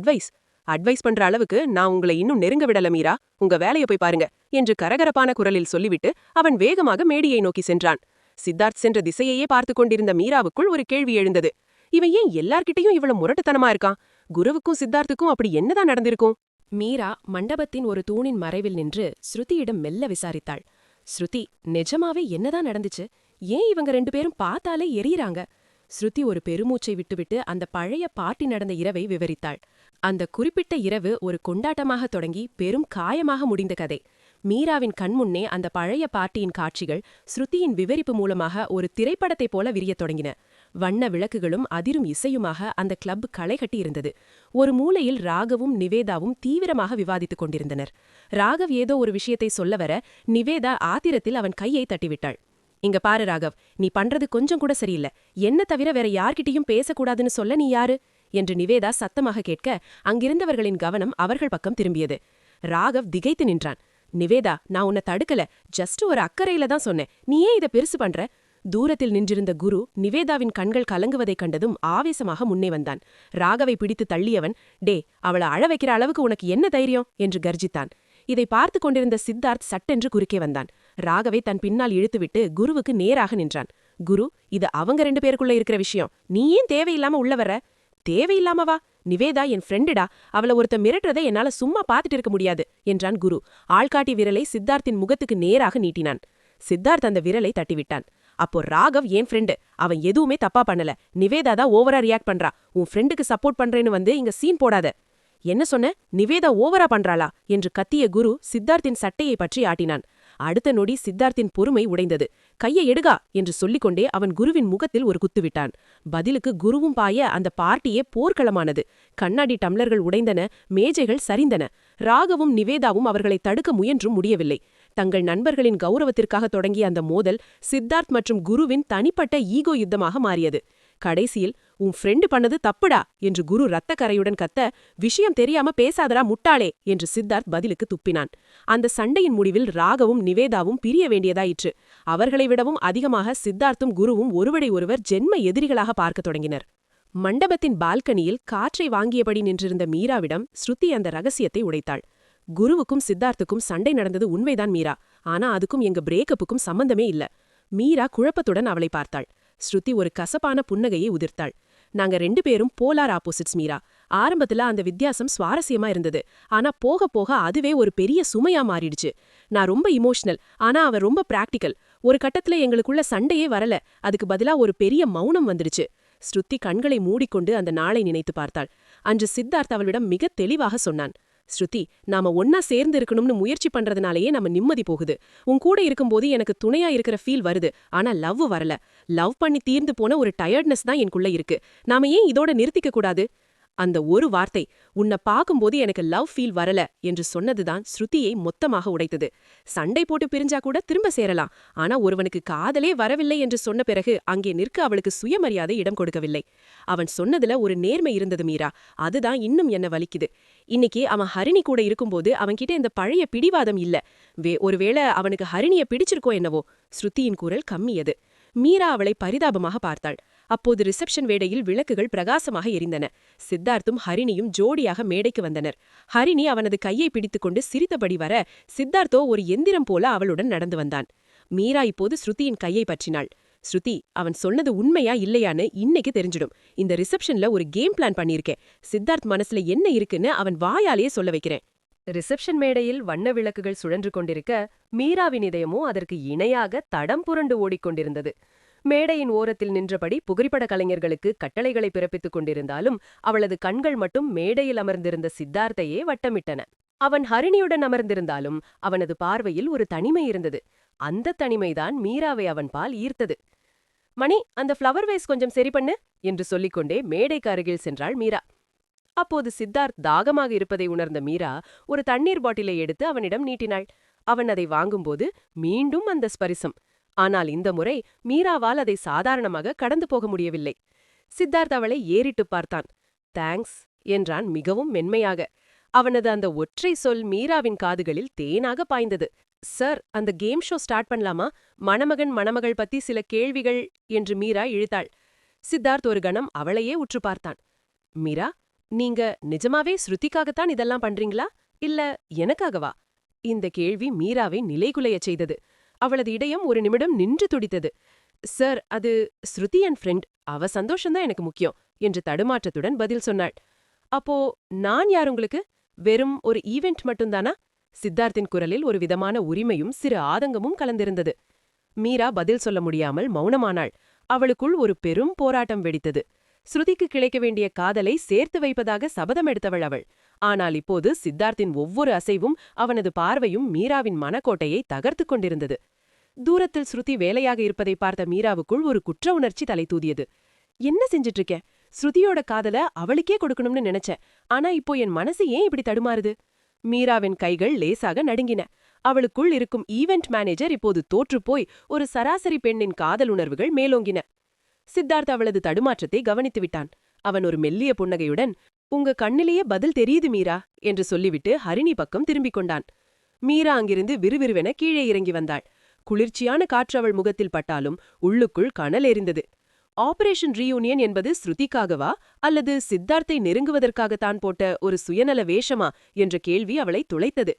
அட்வைஸ் பண்ற அளவுக்கு நான் உங்களை இன்னும் நெருங்க விடல மீரா, உங்க வேலையை போய் பாருங்க என்று கரகரப்பான குரலில் சொல்லிவிட்டு அவன் வேகமாக மேடையை நோக்கி சென்றான். சித்தார்த் சென்ற திசையையே பார்த்து கொண்டிருந்த மீராவுக்குள் ஒரு கேள்வி எழுந்தது. இவன் ஏன் எல்லார்கிட்டையும் இவ்வளவு முரட்டுத்தனமா இருக்கான்? குருவுக்கும் சித்தார்த்துக்கும் அப்படி என்னதான் நடந்திருக்கும்? மீரா மண்டபத்தின் ஒரு தூணின் மறைவில் நின்று ஸ்ருதியிடம் மெல்ல விசாரித்தாள். ஸ்ருதி, நிஜமாவே என்னதான் நடந்துச்சு? ஏன் இவங்க 2 பேரும் பார்த்தாலே எரியறாங்க? ஸ்ருதி ஒரு பெருமூச்சை விட்டுவிட்டு அந்த பழைய பார்ட்டி நடந்த இரவை விவரித்தாள். அந்த குறிப்பிட்ட இரவு ஒரு கொண்டாட்டமாக தொடங்கி பெரும் காயமாக முடிந்த கதை. மீராவின் கண்முன்னே அந்த பழைய பார்ட்டியின் காட்சிகள் ஸ்ருதியின் விவரிப்பு மூலமாக ஒரு திரைப்படத்தைப் போல விரியத் தொடங்கின. வண்ண விளக்குகளும் அதிரும் இசையுமாக அந்த கிளப் களைகட்டி இருந்தது. ஒரு மூலையில் ராகவும் நிவேதாவும் தீவிரமாக விவாதித்துக் கொண்டிருந்தனர். ராகவ் ஏதோ ஒரு விஷயத்தை சொல்ல வர நிவேதா ஆத்திரத்தில் அவன் கையை தட்டிவிட்டாள். இங்க பாரு ராகவ், நீ பண்றது கொஞ்சம் கூட சரியில்ல. என்ன தவிர வேற யார்கிட்டயும் பேசக்கூடாதுன்னு சொல்ல நீ யாரு என்று நிவேதா சத்தமாக கேட்க அங்கிருந்தவர்களின் கவனம் அவர்கள் பக்கம் திரும்பியது. ராகவ் திகைத்து நின்றான். நிவேதா, நான் உன்னை தடுக்கல, ஜஸ்ட் ஒரு அக்கறையில தான் சொன்னேன். நீ ஏன் இதை பெருசு பண்ற? தூரத்தில் நின்றிருந்த குரு நிவேதாவின் கண்கள் கலங்குவதைக் கண்டதும் ஆவேசமாக முன்னே வந்தான். ராகவை பிடித்து தள்ளியவன், டே, அவளை அழ வைக்கிற அளவுக்கு உனக்கு என்ன தைரியம் என்று கர்ஜித்தான். இதை பார்த்து கொண்டிருந்த சித்தார்த் சட்டென்று குறுக்கே வந்தான். ராகவை தன் பின்னால் இழுத்துவிட்டு குருவுக்கு நேராக நின்றான். குரு, இது அவங்க 2 பேருக்குள்ள இருக்கிற விஷயம். நீ ஏன் தேவையில்லாம உள்ள வர்ற? தேவையில்லாமவா? நிவேதா என் ஃப்ரெண்டுடா. அவளை ஒருத்த மிரட்டுறதை என்னால சும்மா பார்த்துட்டு இருக்க முடியாது என்றான் குரு. ஆள்காட்டி விரலை சித்தார்த்தின் முகத்துக்கு நேராக நீட்டினான். சித்தார்த் அந்த விரலை தட்டிவிட்டான். அப்போ ராகவ் என் ஃப்ரெண்டு. அவன் எதுவுமே தப்பா பண்ணல. நிவேதா தான் ஓவரா ரியாக்ட் பண்றா. உன் ஃப்ரெண்டுக்கு சப்போர்ட் பண்றேன்னு வந்து இங்க சீன் போடாத. என்ன சொன்ன? நிவேதா ஓவரா பண்றாளா என்று கத்திய குரு சித்தார்த்தின் சட்டையை பற்றி ஆட்டினான். அடுத்த நொடி சித்தார்த்தின் பொறுமை உடைந்தது. கையை எடுகா என்று சொல்லிக்கொண்டே அவன் குருவின் முகத்தில் ஒரு குத்துவிட்டான். பதிலுக்கு குருவும் பாய அந்த பார்ட்டியே போர்க்களமானது. கண்ணாடி டம்ளர்கள் உடைந்தன, மேஜைகள் சரிந்தன. ராகவும் நிவேதாவும் அவர்களை தடுக்க முயன்றும் முடியவில்லை. தங்கள் நண்பர்களின் கௌரவத்திற்காக தொடங்கிய அந்த மோதல் சித்தார்த் மற்றும் குருவின் தனிப்பட்ட ஈகோ யுத்தமாக மாறியது. கடைசியில், உன் ஃப்ரெண்டு பண்ணது தப்புடா என்று குரு ரத்த கரையுடன் கத்த, விஷயம் தெரியாம பேசாதரா முட்டாளே என்று சித்தார்த் பதிலுக்கு துப்பினான். அந்த சண்டையின் முடிவில் ராகவும் நிவேதாவும் பிரிய வேண்டியதாயிற்று. அவர்களை விடவும் அதிகமாக சித்தார்த்தும் குருவும் ஒருவரை ஒருவர் ஜென்ம எதிரிகளாக பார்க்கத் தொடங்கினர். மண்டபத்தின் பால்கனியில் காற்றை வாங்கியபடி நின்றிருந்த மீராவிடம் ஸ்ருதி அந்த ரகசியத்தை உடைத்தாள். குருவுக்கும் சித்தார்த்துக்கும் சண்டை நடந்தது உண்மைதான் மீரா. ஆனா அதுக்கும் எங்க பிரேக்கப்புக்கும் சம்பந்தமே இல்ல. மீரா குழப்பத்துடன் அவளை பார்த்தாள். ஸ்ருதி ஒரு கசப்பான புன்னகையை உதிர்த்தாள். நாங்க 2 பேரும் போலார் ஆப்போசிட்ஸ் மீரா. ஆரம்பத்துல அந்த வித்தியாசம் சுவாரஸ்யமா இருந்தது. ஆனா போக போக அதுவே ஒரு பெரிய சுமையா மாறிடுச்சு. நான் ரொம்ப இமோஷனல், ஆனா அவ ரொம்ப பிராக்டிக்கல். ஒரு கட்டத்துல எங்களுக்குள்ள சண்டையே வரல. அதுக்கு பதிலா ஒரு பெரிய மௌனம் வந்துடுச்சு. ஸ்ருதி கண்களை மூடிக்கொண்டு அந்த நாளை நினைத்து பார்த்தாள். அன்று சித்தார்த் அவளிடம் மிக தெளிவாக சொன்னான். ஸ்ருதி, நாம ஒன்னா சேர்ந்து இருக்கணும்னு முயற்சி பண்றதுனாலேயே நம்ம நிம்மதி போகுது. உன் கூட இருக்கும்போது எனக்கு துணையா இருக்கிற ஃபீல் வருது. ஆனா லவ் வரல. லவ் பண்ணி தீர்ந்து போன ஒரு டயர்ட்னஸ் தான் எனக்குள்ள இருக்கு. நாம ஏன் இதோட நிறுத்திக்க கூடாது? அந்த ஒரு வார்த்தை, உன்னை பார்க்கும்போது எனக்கு லவ் ஃபீல் வரல என்று சொன்னதுதான் ஸ்ருதியை மொத்தமாக உடைத்தது. சண்டை போட்டு பிரிஞ்சா கூட திரும்ப சேரலாம். ஆனா ஒருவனுக்கு காதலே வரவில்லை என்று சொன்ன பிறகு அங்கே நிற்க அவளுக்கு சுயமரியாதை இடம் கொடுக்கவில்லை. அவன் சொன்னதுல ஒரு நேர்மை இருந்தது மீரா. அதுதான் இன்னும் என்ன வலிக்குது. இன்னைக்கு அவன் ஹரிணி கூட இருக்கும்போது அவன்கிட்ட இந்த பழைய பிடிவாதம் இல்ல. ஒருவேளை அவனுக்கு ஹரிணிய பிடிச்சிருக்கோ என்னவோ. ஸ்ருதியின் குரல் கம்மியது. மீரா அவளை பரிதாபமாக பார்த்தாள். அப்போது ரிசப்ஷன் வேடையில் விளக்குகள் பிரகாசமாக எரிந்தன. சித்தார்த்தும் ஹரிணியும் ஜோடியாக மேடைக்கு வந்தனர். ஹரிணி அவனது கையை பிடித்துக்கொண்டு சிரித்தபடி வர, சித்தார்த்தோ ஒரு எந்திரம் போல அவளுடன் நடந்து வந்தான். மீரா இப்போது ஸ்ருதியின் கையை பற்றினாள். ஸ்ருதி, அவன் சொன்னது உண்மையா இல்லையான்னு இன்னைக்கு தெரிஞ்சிடும். இந்த ரிசப்ஷன்ல ஒரு கேம் பிளான் பண்ணியிருக்கேன். சித்தார்த் மனசுல என்ன இருக்குன்னு அவன் வாயாலேயே சொல்ல வைக்கிறேன். ரிசப்ஷன் மேடையில் வண்ண விளக்குகள் சுழன்று கொண்டிருக்க, மீராவின் இதயமோ அதற்கு இணையாக தடம் புரண்டு ஓடிக்கொண்டிருந்தது. மேடையின் ஓரத்தில் நின்றபடி புகைப்பட கலைஞர்களுக்கு கட்டளைகளை பிறப்பித்துக் கொண்டிருந்தாலும் அவளது கண்கள் மட்டும் மேடையில் அமர்ந்திருந்த சித்தார்த்தையே வட்டமிட்டன. அவன் ஹரிணியுடன் அமர்ந்திருந்தாலும் அவனது பார்வையில் ஒரு தனிமை இருந்தது. அந்த தனிமைதான் மீராவை அவன் பால் ஈர்த்தது. மணி, அந்த ஃப்ளவர் வேஸ் கொஞ்சம் சரி பண்ணு என்று சொல்லிக்கொண்டே மேடைக்கு அருகில் சென்றாள் மீரா. அப்போது சித்தார்த் தாகமாக இருப்பதை உணர்ந்த மீரா ஒரு தண்ணீர் பாட்டிலை எடுத்து அவனிடம் நீட்டினாள். அவன் அதை வாங்கும்போது மீண்டும் அந்த ஸ்பரிசம். ஆனால் இந்த முறை மீராவால் அதை சாதாரணமாக கடந்து போக முடியவில்லை. சித்தார்த் அவளை ஏறிட்டுப் பார்த்தான். தேங்க்ஸ் என்றான் மிகவும் மென்மையாக. அவனது அந்த ஒற்றை சொல் மீராவின் காதுகளில் தேனாக பாய்ந்தது. சார், அந்த கேம் ஷோ ஸ்டார்ட் பண்ணலாமா? மணமகன் மணமகள் பத்தி சில கேள்விகள் என்று மீரா இழுத்தாள். சித்தார்த் ஒரு கணம் அவளையே உற்று பார்த்தான். மீரா, நீங்க நிஜமாவே ஸ்ருதிக்காகத்தான் இதெல்லாம் பண்றீங்களா, இல்ல எனக்காகவா? இந்த கேள்வி மீராவை நிலைகுலையச் செய்தது. அவளது இதயம் ஒரு நிமிடம் நின்று துடித்தது. சார், அது ஸ்ருதி என் ஃப்ரெண்ட். அவ சந்தோஷம்தான் எனக்கு முக்கியம் என்று தடுமாற்றத்துடன் பதில் சொன்னாள். அப்போ நான் யார் உங்களுக்கு? வெறும் ஒரு ஈவெண்ட் மட்டும்தானா? சித்தார்த்தின் குரலில் ஒரு விதமான உரிமையும் சிறு ஆதங்கமும் கலந்திருந்தது. மீரா பதில் சொல்ல முடியாமல் மௌனமானாள். அவளுக்குள் ஒரு பெரும் போராட்டம் வெடித்தது. ஸ்ருதிக்கு கிடைக்க வேண்டிய காதலை சேர்த்து வைப்பதாக சபதம் எடுத்தவள் அவள். ஆனால் இப்போது சித்தார்த்தின் ஒவ்வொரு அசைவும் அவனது பார்வையும் மீராவின் மனக்கோட்டையை தகர்த்துக் கொண்டிருந்தது. தூரத்தில் ஸ்ருதி வேலையாக இருப்பதை பார்த்த மீராவுக்குள் ஒரு குற்ற உணர்ச்சி தலை தூதியது. என்ன செஞ்சிட்டு இருக்க? ஸ்ருதியோட காதல அவளுக்கே கொடுக்கணும்னு நினைச்சேன். ஆனா இப்போ என் மனசு ஏன் இப்படி தடுமாறுது? மீராவின் கைகள் லேசாக நடுங்கின. அவளுக்குள் இருக்கும் ஈவென்ட் மேனேஜர் இப்போது தோற்றுப்போய் ஒரு சராசரி பெண்ணின் காதல் உணர்வுகள் மேலோங்கின. சித்தார்த் அவளது தடுமாற்றத்தை கவனித்து விட்டான். அவன் ஒரு மெல்லிய புன்னகையுடன், உங்க கண்ணிலேயே பதில் தெரியுது மீரா என்று சொல்லிவிட்டு ஹரிணி பக்கம் திரும்பிக் கொண்டான். மீரா அங்கிருந்து விறுவிறுவென கீழே இறங்கி வந்தாள். குளிர்ச்சியான காற்று அவள் முகத்தில் பட்டாலும் உள்ளுக்குள் கனல் எரிந்தது. ஆபரேஷன் ரீயூனியன் என்பது ஸ்ருதிக்காகவா அல்லது சித்தார்த்தை நெருங்குவதற்காகத்தான் போட்ட ஒரு சுயநல வேஷமா என்ற கேள்வி அவளை துளைத்தது.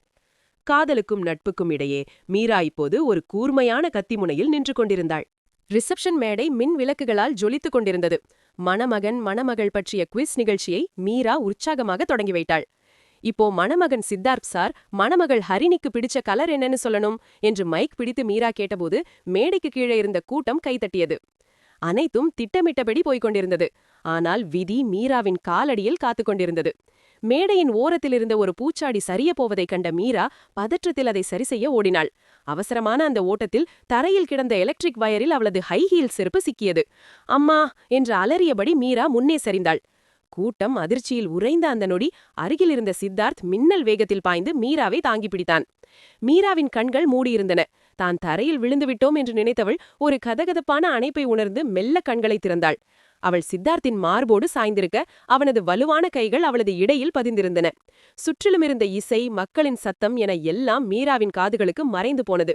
காதலுக்கும் நட்புக்கும் இடையே மீரா இப்போது ஒரு கூர்மையான கத்திமுனையில் நின்று கொண்டிருந்தாள். ரிசப்ஷன் மேடை மின் விளக்குகளால் ஜொலித்துக் கொண்டிருந்தது. மணமகன் மணமகள் பற்றிய குவிஸ் நிகழ்ச்சியை மீரா உற்சாகமாக தொடங்கி வைத்தாள். இப்போ மணமகன் சித்தார்த் சார் மணமகள் ஹரிணிக்கு பிடிச்ச கலர் என்னன்னு சொல்லணும் என்று மைக் பிடித்து மீரா கேட்டபோது மேடைக்கு கீழே இருந்த கூட்டம் கைதட்டியது. அனைத்தும் திட்டமிட்டபடி போய்க் கொண்டிருந்தது. ஆனால் விதி மீராவின் காலடியில் காத்துக் கொண்டிருந்தது. மேடையின் ஓரத்திலிருந்த ஒரு பூச்சாடி சரிய போவதைக் கண்ட மீரா பதற்றத்தில் அதை சரிசெய்ய ஓடினாள். அவசரமான அந்த ஓட்டத்தில் தரையில் கிடந்த எலக்ட்ரிக் வயரில் அவளது ஹை ஹீல் செருப்பு சிக்கியது. அம்மா என்று அலறியபடி மீரா முன்னே சரிந்தாள். கூட்டம் அதிர்ச்சியில் உறைந்த அந்த நொடி அருகிலிருந்த சித்தார்த் மின்னல் வேகத்தில் பாய்ந்து மீராவை தாங்கி பிடித்தான். மீராவின் கண்கள் மூடியிருந்தன. தான் தரையில் விழுந்துவிட்டோம் என்று நினைத்தவள் ஒரு கதகதப்பான அணைப்பை உணர்ந்து மெல்ல கண்களை திறந்தாள். அவள் சித்தார்த்தின் மார்போடு சாய்ந்திருக்க அவனது வலுவான கைகள் அவளது இடையில் பதிந்திருந்தன. சுற்றிலுமிருந்த இசை, மக்களின் சத்தம் என எல்லாம் மீராவின் காதுகளுக்கு மறைந்து போனது.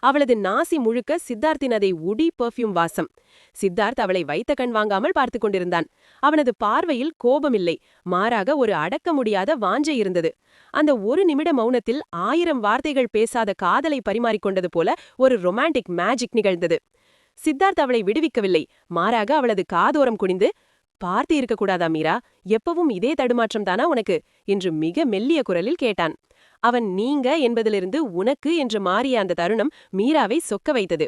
அவளது நாசி முழுக்க சித்தார்த்தின் அதை உடி பெர்ஃப்யூம் வாசம். சித்தார்த் அவளை வைத்த கண் வாங்காமல் பார்த்து கொண்டிருந்தான். அவனது பார்வையில் கோபமில்லை, மாறாக ஒரு அடக்க முடியாத வாஞ்சை இருந்தது. அந்த ஒரு நிமிட மௌனத்தில் 1000 வார்த்தைகள் பேசாத காதலை பரிமாறிக்கொண்டது போல ஒரு ரொமான்டிக் மேஜிக் நிகழ்ந்தது. சித்தார்த் அவளை விடுவிக்கவில்லை, மாறாக அவளது காதோரம் குனிந்து, பார்த்து இருக்கக்கூடாதா மீரா? எப்பவும் இதே தடுமாற்றம் தானா உனக்கு என்று மிக மெல்லிய குரலில் கேட்டான். அவன் நீங்க என்பதிலிருந்து உனக்கு என்று மாறிய அந்த தருணம் மீராவை சொக்க வைத்தது.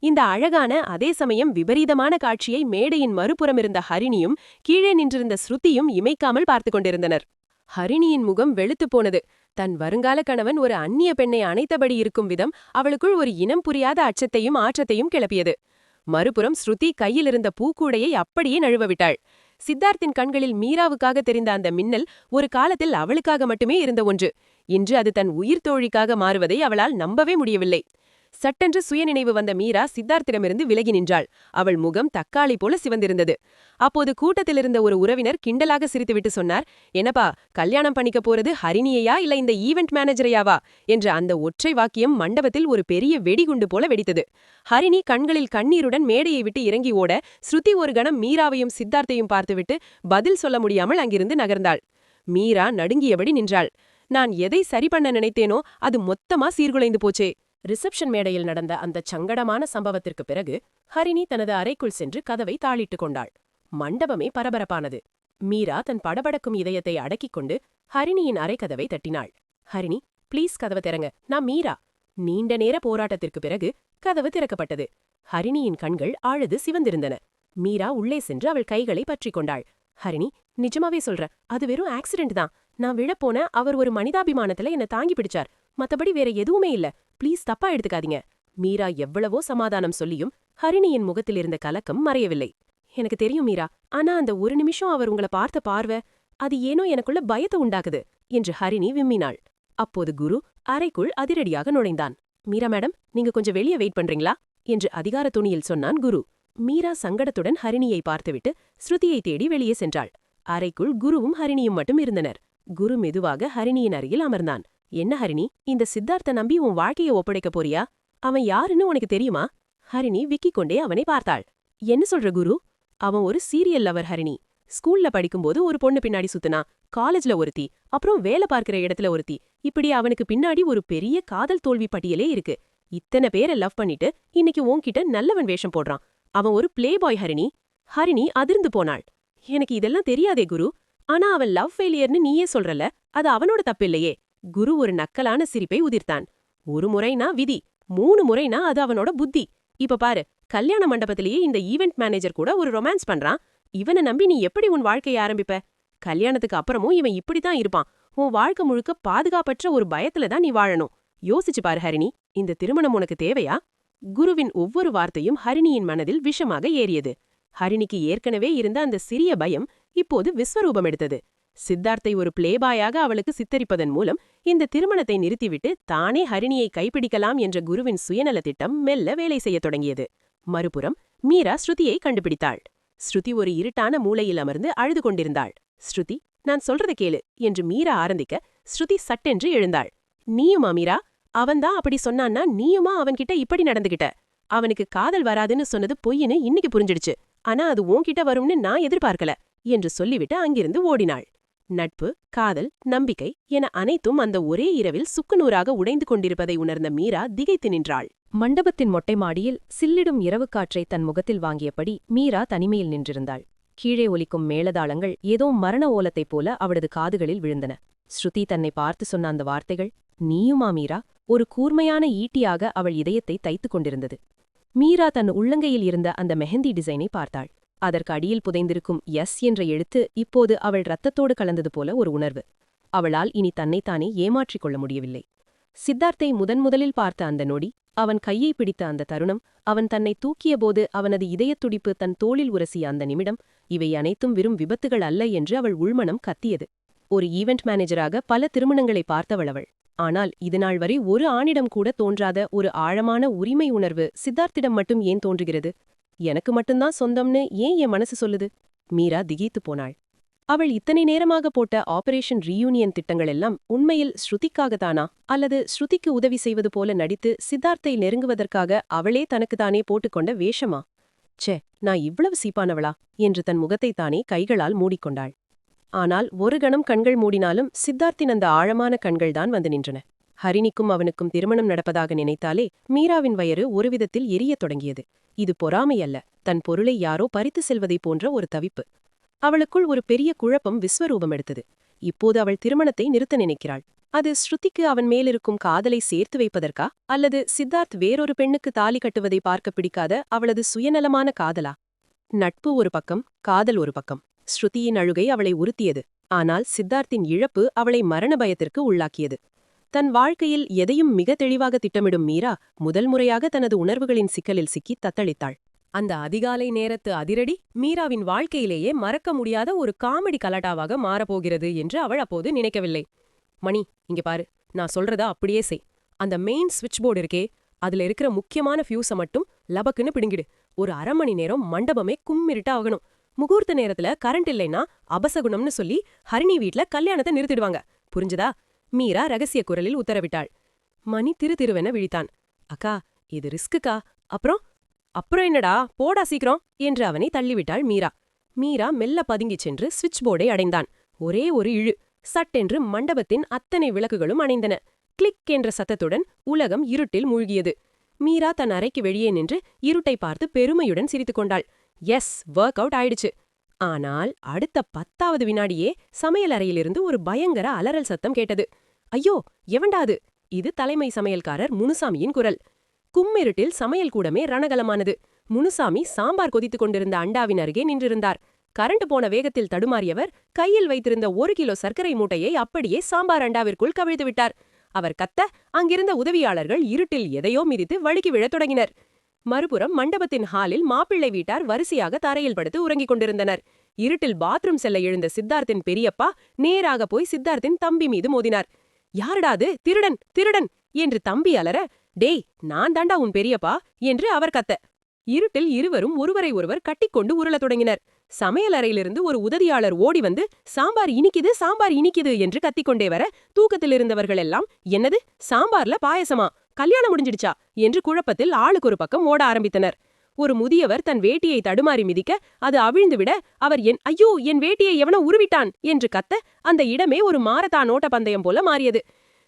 இந்த அழகான அதே சமயம் விபரீதமான காட்சியை மேடையின் மறுபுறம் இருந்த ஹரிணியும் கீழே நின்றிருந்த ஸ்ருதியும் இமைக்காமல் பார்த்து கொண்டிருந்தனர். ஹரிணியின் முகம் வெளுத்துப் போனது. தன் வருங்கால கணவன் ஒரு அந்நிய பெண்ணை அணைத்தபடி இருக்கும் விதம் அவளுக்குள் ஒரு இனம் புரியாத அச்சத்தையும் ஆற்றத்தையும் கிளப்பியது. மறுபுறம் ஸ்ருதி கையிலிருந்த பூக்கூடையை அப்படியே நழுவவிட்டாள். சித்தார்த்தின் கண்களில் மீராவுக்காக தெரிந்த அந்த மின்னல் ஒரு காலத்தில் அவளுக்காக மட்டுமே இருந்த ஒன்று. இன்று அது தன் உயிர் தோழிக்காக மாறுவதை அவளால் நம்பவே முடியவில்லை. சட்டென்று சுயநினைவு வந்த மீரா சித்தார்த்திடமிருந்து விலகி நின்றாள். அவள் முகம் தக்காளி போல சிவந்திருந்தது. அப்போது கூட்டத்திலிருந்த ஒரு உறவினர் கிண்டலாக சிரித்துவிட்டு சொன்னார், என்னப்பா, கல்யாணம் பண்ணிக்க போறது ஹரிணியையா இல்ல இந்த ஈவென்ட் மேனேஜரையாவா என்ற அந்த ஒற்றை வாக்கியம் மண்டபத்தில் ஒரு பெரிய வெடிகுண்டு போல வெடித்தது. ஹரிணி கண்களில் கண்ணீருடன் மேடையை விட்டு இறங்கி ஓட, ஸ்ருதி ஒரு கணம் மீராவையும் சித்தார்த்தையும் பார்த்துவிட்டு பதில் சொல்ல முடியாமல் அங்கிருந்து நகர்ந்தாள். மீரா நடுங்கியபடி நின்றாள். நான் எதை சரி பண்ண நினைத்தேனோ அது மொத்தமா சீர்குலைந்து போச்சே. ரிசப்ஷன் மேடையில் நடந்த அந்த சங்கடமான சம்பவத்திற்கு பிறகு ஹரிணி தனது அறைக்குள் சென்று கதவை தாளிட்டுக் கொண்டாள். மண்டபமே பரபரப்பானது. மீரா தன் படபடக்கும் இதயத்தை அடக்கிக் கொண்டு ஹரிணியின் அறை கதவை தட்டினாள். ஹரிணி, ப்ளீஸ் கதவை திறங்க, நான் மீரா. நீண்ட நேர போராட்டத்திற்கு பிறகு கதவு திறக்கப்பட்டது. ஹரிணியின் கண்கள் ஆழது சிவந்திருந்தன. மீரா உள்ளே சென்று அவள் கைகளை பற்றிக் கொண்டாள். ஹரிணி, நிஜமாவே சொல்ற, அது வெறும் ஆக்சிடென்ட் தான். நான் விழப்போன அவர் ஒரு மனிதாபிமானத்துல என்ன தாங்கி பிடிச்சார். மத்தபடி வேற எதுவுமே இல்ல. ப்ளீஸ் தப்பா எடுத்துக்காதீங்க. மீரா எவ்வளவோ சமாதானம் சொல்லியும் ஹரிணியின் முகத்தில் இருந்த கலக்கம் மறையவில்லை. எனக்கு தெரியும் மீரா, ஆனா அந்த ஒரு நிமிஷம் அவர் உங்களை பார்த்த பார்வை, அது ஏனோ எனக்குள்ள பயத்தை உண்டாக்குது என்று ஹரிணி விம்மினாள். அப்போது குரு அறைக்குள் அதிரடியாக நுழைந்தான். மீரா மேடம், நீங்க கொஞ்சம் வெளியே வெயிட் பண்றீங்களா என்று அதிகார துணியில் சொன்னான் குரு. மீரா சங்கடத்துடன் ஹரிணியை பார்த்துவிட்டு ஸ்ருதியை தேடி வெளியே சென்றாள். அறைக்குள் குருவும் ஹரிணியும் மட்டும் இருந்தனர். குரு மெதுவாக ஹரிணியின் அருகில் அமர்ந்தான். என்ன ஹரிணி, இந்த சித்தார்த்த நம்பி உன் வாழ்க்கையை ஒப்படைக்க போறியா? அவன் யாருன்னு உனக்கு தெரியுமா? ஹரிணி விக்கிக் கொண்டே அவனை பார்த்தாள். என்ன சொல்ற குரு? அவன் ஒரு சீரியல் லவர் ஹரிணி. ஸ்கூல்ல படிக்கும்போது ஒரு பொண்ணு பின்னாடி சுத்துனா, காலேஜ்ல ஒருத்தி, அப்புறம் வேலை பார்க்கிற இடத்துல ஒருத்தி, இப்படி அவனுக்கு பின்னாடி ஒரு பெரிய காதல் தோல்வி பட்டியலே இருக்கு. இத்தனை பேரை லவ் பண்ணிட்டு இன்னைக்கு உன்கிட்ட நல்லவன் வேஷம் போடுறான். அவன் ஒரு பிளே பாய் ஹரிணி. ஹரிணி அதிர்ந்து போனாள். எனக்கு இதெல்லாம் தெரியாதே குரு. ஆனா அவன் லவ் ஃபெயிலியர்னு நீயே சொல்றல, அது அவனோட தப்பில்லையே. குரு ஒரு நக்கலான சிரிப்பை உதிர்த்தான். ஒரு முறைனா விதி, 3 முறைனா அது அவனோட புத்தி. இப்ப பாரு, கல்யாண மண்டபத்திலேயே இந்த ஈவென்ட் மேனேஜர் கூட ஒரு ரொமான்ஸ் பண்றான். இவனை நம்பி நீ எப்படி உன் வாழ்க்கையை ஆரம்பிப்ப? கல்யாணத்துக்கு அப்புறமும் இவன் இப்படித்தான் இருப்பான். உன் வாழ்க்கை முழுக்க பாதுகாப்பற்ற ஒரு பயத்துல தான் நீ வாழணும். யோசிச்சு பாரு ஹரிணி, இந்த திருமணம் உனக்கு தேவையா? குருவின் ஒவ்வொரு வார்த்தையும் ஹரிணியின் மனதில் விஷமாக ஏறியது. ஹரிணிக்கு ஏற்கனவே இருந்த அந்த சிறிய பயம் இப்போது விஸ்வரூபம் எடுத்தது. சித்தார்த்தை ஒரு பிளேபாயாக அவளுக்கு சித்தரிப்பதன் மூலம் இந்த திருமணத்தை நிறுத்திவிட்டு தானே ஹரிணியை கைப்பிடிக்கலாம் என்ற குருவின் சுயநல திட்டம் மெல்ல வேலை செய்யத் தொடங்கியது. மறுபுறம் மீரா ஸ்ருதியை கண்டுபிடித்தாள். ஸ்ருதி ஒரு இருட்டான மூலையில் அமர்ந்து அழுது கொண்டிருந்தாள். ஸ்ருதி, நான் சொல்றத கேளு என்று மீரா ஆரம்பிக்க ஸ்ருதி சட்டென்று எழுந்தாள். நீயுமா மீரா? அவன்தான் அப்படி சொன்னான்னா நீயுமா அவன்கிட்ட இப்படி நடந்துகிட்ட? அவனுக்கு காதல் வராதுன்னு சொன்னது பொய்ன்னு இன்னைக்கு புரிஞ்சிடுச்சு. ஆனா அது உன்கிட்ட வரும்னு நான் எதிர்பார்க்கல என்று சொல்லிவிட்டு அங்கிருந்து ஓடினாள். நட்பு, காதல், நம்பிக்கை என அனைத்தும் அந்த ஒரே இரவில் சுக்குநூறாக உடைந்து கொண்டிருப்பதை உணர்ந்த மீரா திகைத்து நின்றாள். மண்டபத்தின் மொட்டை மாடியில் சில்லிடும் இரவு காற்றை தன் முகத்தில் வாங்கியபடி மீரா தனிமையில் நின்றிருந்தாள். கீழே ஒலிக்கும் மேளதாளங்கள் ஏதோ மரண ஓலத்தைப் போல அவளது காதுகளில் விழுந்தன. ஸ்ருதி தன்னை பார்த்து சொன்ன அந்த வார்த்தைகள், நீயுமா மீரா, ஒரு கூர்மையான ஈட்டியாக அவள் இதயத்தை தைத்துக் கொண்டிருந்தது. மீரா தன் உள்ளங்கையில் இருந்த அந்த மெஹந்தி டிசைனை பார்த்தாள். அதற்கு அடியில் புதைந்திருக்கும் எஸ் என்ற எழுத்து இப்போது அவள் இரத்தத்தோடு கலந்தது போல ஒரு உணர்வு. அவளால் இனி தன்னைத்தானே ஏமாற்றிக் கொள்ள முடியவில்லை. சித்தார்த்தை முதன்முதலில் பார்த்த அந்த நொடி, அவன் கையை பிடித்த அந்த தருணம், அவன் தன்னை தூக்கியபோது அவனது இதயத் துடிப்பு தன் தோளில் உரசிய அந்த நிமிடம், இவை அனைத்தும் வெறும் விபத்துகள் அல்ல என்று அவள் உள்மனம் கத்தியது. ஒரு ஈவெண்ட் மேனேஜராக பல திருமணங்களை பார்த்தவள் அவள். ஆனால் இதுநாள் வரை ஒரு ஆணிடம் கூட தோன்றாத ஒரு ஆழமான உரிமை உணர்வு சித்தார்த்திடம் மட்டும் ஏன் தோன்றுகிறது? எனக்கு மட்டும்தான் சொந்தம்னு ஏன் என் மனசு சொல்லுது? மீரா திகைத்துப் போனாள். அவள் இத்தனை நேரமாக போட்ட ஆபரேஷன் ரீயூனியன் திட்டங்களெல்லாம் உண்மையில் ஸ்ருதிக்காகத்தானா, அல்லது ஸ்ருதிக்கு உதவி செய்வது போல நடித்து சித்தார்த்தை நெருங்குவதற்காக அவளே தனக்குத்தானே போட்டுக்கொண்ட வேஷமா? ச்சே, நான் இவ்வளவு சீப்பானவளா என்று தன் முகத்தைத்தானே கைகளால் மூடிக்கொண்டாள். ஆனால் ஒரு கணம் கண்கள் மூடினாலும் சித்தார்த்தின் அந்த ஆழமான கண்கள்தான் வந்து நின்றன. ஹரிணிக்கும் அவனுக்கும் திருமணம் நடப்பதாக நினைத்தாலே மீராவின் வயிறு ஒருவிதத்தில் எரியத் தொடங்கியது. இது பொறாமை அல்ல, தன் பொருளை யாரோ பறித்து செல்வதைப் போன்ற ஒரு தவிப்பு. அவளுக்குள் ஒரு பெரிய குழப்பம் விஸ்வரூபம் எடுத்தது. இப்போது அவள் திருமணத்தை நிறுத்த நினைக்கிறாள். அது ஸ்ருதிக்கு அவன் மேலிருக்கும் காதலை சேர்த்து வைப்பதற்கா, அல்லது சித்தார்த் வேறொரு பெண்ணுக்கு தாலி கட்டுவதை பார்க்க பிடிக்காத அவளது சுயநலமான காதலா? நட்பு ஒரு பக்கம், காதல் ஒரு பக்கம். ஸ்ருதியின் அழுகை அவளை உறுத்தியது. ஆனால் சித்தார்த்தின் இழப்பு அவளை மரண பயத்திற்கு உள்ளாக்கியது. தன் வாழ்க்கையில் எதையும் மிக தெளிவாக திட்டமிடும் மீரா முதல் முறையாக தனது உணர்வுகளின் சிக்கலில் சிக்கி தத்தளித்தாள். அந்த அதிகாலை நேரத்து அதிரடி மீராவின் வாழ்க்கையிலேயே மறக்க முடியாத ஒரு காமெடி கலாட்டாவாக மாறப்போகிறது என்று அவள் அப்போது நினைக்கவில்லை. மணி, இங்க பாரு, நான் சொல்றதா அப்படியே செய். அந்த மெயின் ஸ்விட்ச் போர்டு இருக்கே, அதுல இருக்கிற முக்கியமான ஃபியூஸை மட்டும் லபக்குன்னு பிடுங்கிடு. ஒரு அரை மணி நேரம் மண்டபமே கும்மிருட்டா ஆகணும். முகூர்த்த நேரத்துல கரண்ட் இல்லைன்னா அபசகுணம்னு சொல்லி ஹரிணி வீட்ல கல்யாணத்தை நிறுத்திடுவாங்க. புரிஞ்சதா? மீரா ரகசிய குரலில் உத்தரவிட்டாள். மணி திருவென விழித்தான். அக்கா, இது ரிஸ்க்குக்கா. அப்புறம் என்னடா, போடா சீக்கிரம் என்று அவனை தள்ளிவிட்டாள் மீரா. மீரா மெல்ல பதுங்கிச் சென்று ஸ்விட்ச் போர்டை அடைந்தான். ஒரே ஒரு இழு, சட்டென்று மண்டபத்தின் அத்தனை விளக்குகளும் அணைந்தன. கிளிக் என்ற சத்தத்துடன் உலகம் இருட்டில் மூழ்கியது. மீரா தன் அறைக்கு வெளியே நின்று இருட்டை பார்த்து பெருமையுடன் சிரித்துக் கொண்டாள். எஸ், ஒர்க் அவுட் ஆயிடுச்சு. ஆனால் அடுத்த 10வது வினாடியே சமையல் அறையிலிருந்து ஒரு பயங்கர அலறல் சத்தம் கேட்டது. ஐயோ, எவண்டாது? இது தலைமை சமையல்காரர் முனுசாமியின் குரல். கும்மிருட்டில் சமையல் கூடமே ரணகலமானது. முனுசாமி சாம்பார் கொதித்துக் கொண்டிருந்த அண்டாவின் அருகே நின்றிருந்தார். கரண்ட் போன வேகத்தில் தடுமாறியவர் கையில் வைத்திருந்த 1 கிலோ சர்க்கரை மூட்டையை அப்படியே சாம்பார் அண்டாவிற்குள் கவிழ்த்து விட்டார். அவர் கத்த, அங்கிருந்த உதவியாளர்கள் இருட்டில் எதையோ மிதித்து வழுக்கி விழத் தொடங்கினர். மறுபுறம் மண்டபத்தின் ஹாலில் மாப்பிள்ளை வீட்டார் வரிசையாக தரையில் படுத்து உறங்கிக் கொண்டிருந்தனர். இருட்டில் பாத்ரூம் செல்ல எழுந்த சித்தார்த்தின் பெரியப்பா நேராக போய் சித்தார்த்தின் தம்பி மீது மோதினார். யாரடாது? திருடன், திருடன் என்று தம்பி அலற, டேய், நான் தாண்டா உன் பெரியப்பா என்று அவர் கத்த. இருட்டில் இருவரும் ஒருவரை ஒருவர் கட்டிக்கொண்டு உருளத் தொடங்கினர். சமையல் அறையிலிருந்து ஒரு உதவியாளர் ஓடி வந்து, சாம்பார் இனிக்குது, சாம்பார் இனிக்குது என்று கத்திக்கொண்டே வர, தூக்கத்தில் இருந்தவர்களெல்லாம், என்னது, சாம்பார்ல பாயசமா, கல்யாணம் முடிஞ்சிடுச்சா என்று குழப்பத்தில் ஆளுக்கு ஒரு பக்கம் ஓட ஆரம்பித்தனர். ஒரு முதியவர் தன் வேட்டியை தடுமாறி மிதிக்க அது அவிழ்ந்துவிட, அவர் ஐயோ, என் வேட்டியை எவனோ உருவிட்டான் என்று கத்த, அந்த இடமே ஒரு மாரத்தான் ஓட்ட பந்தயம் போல மாறியது.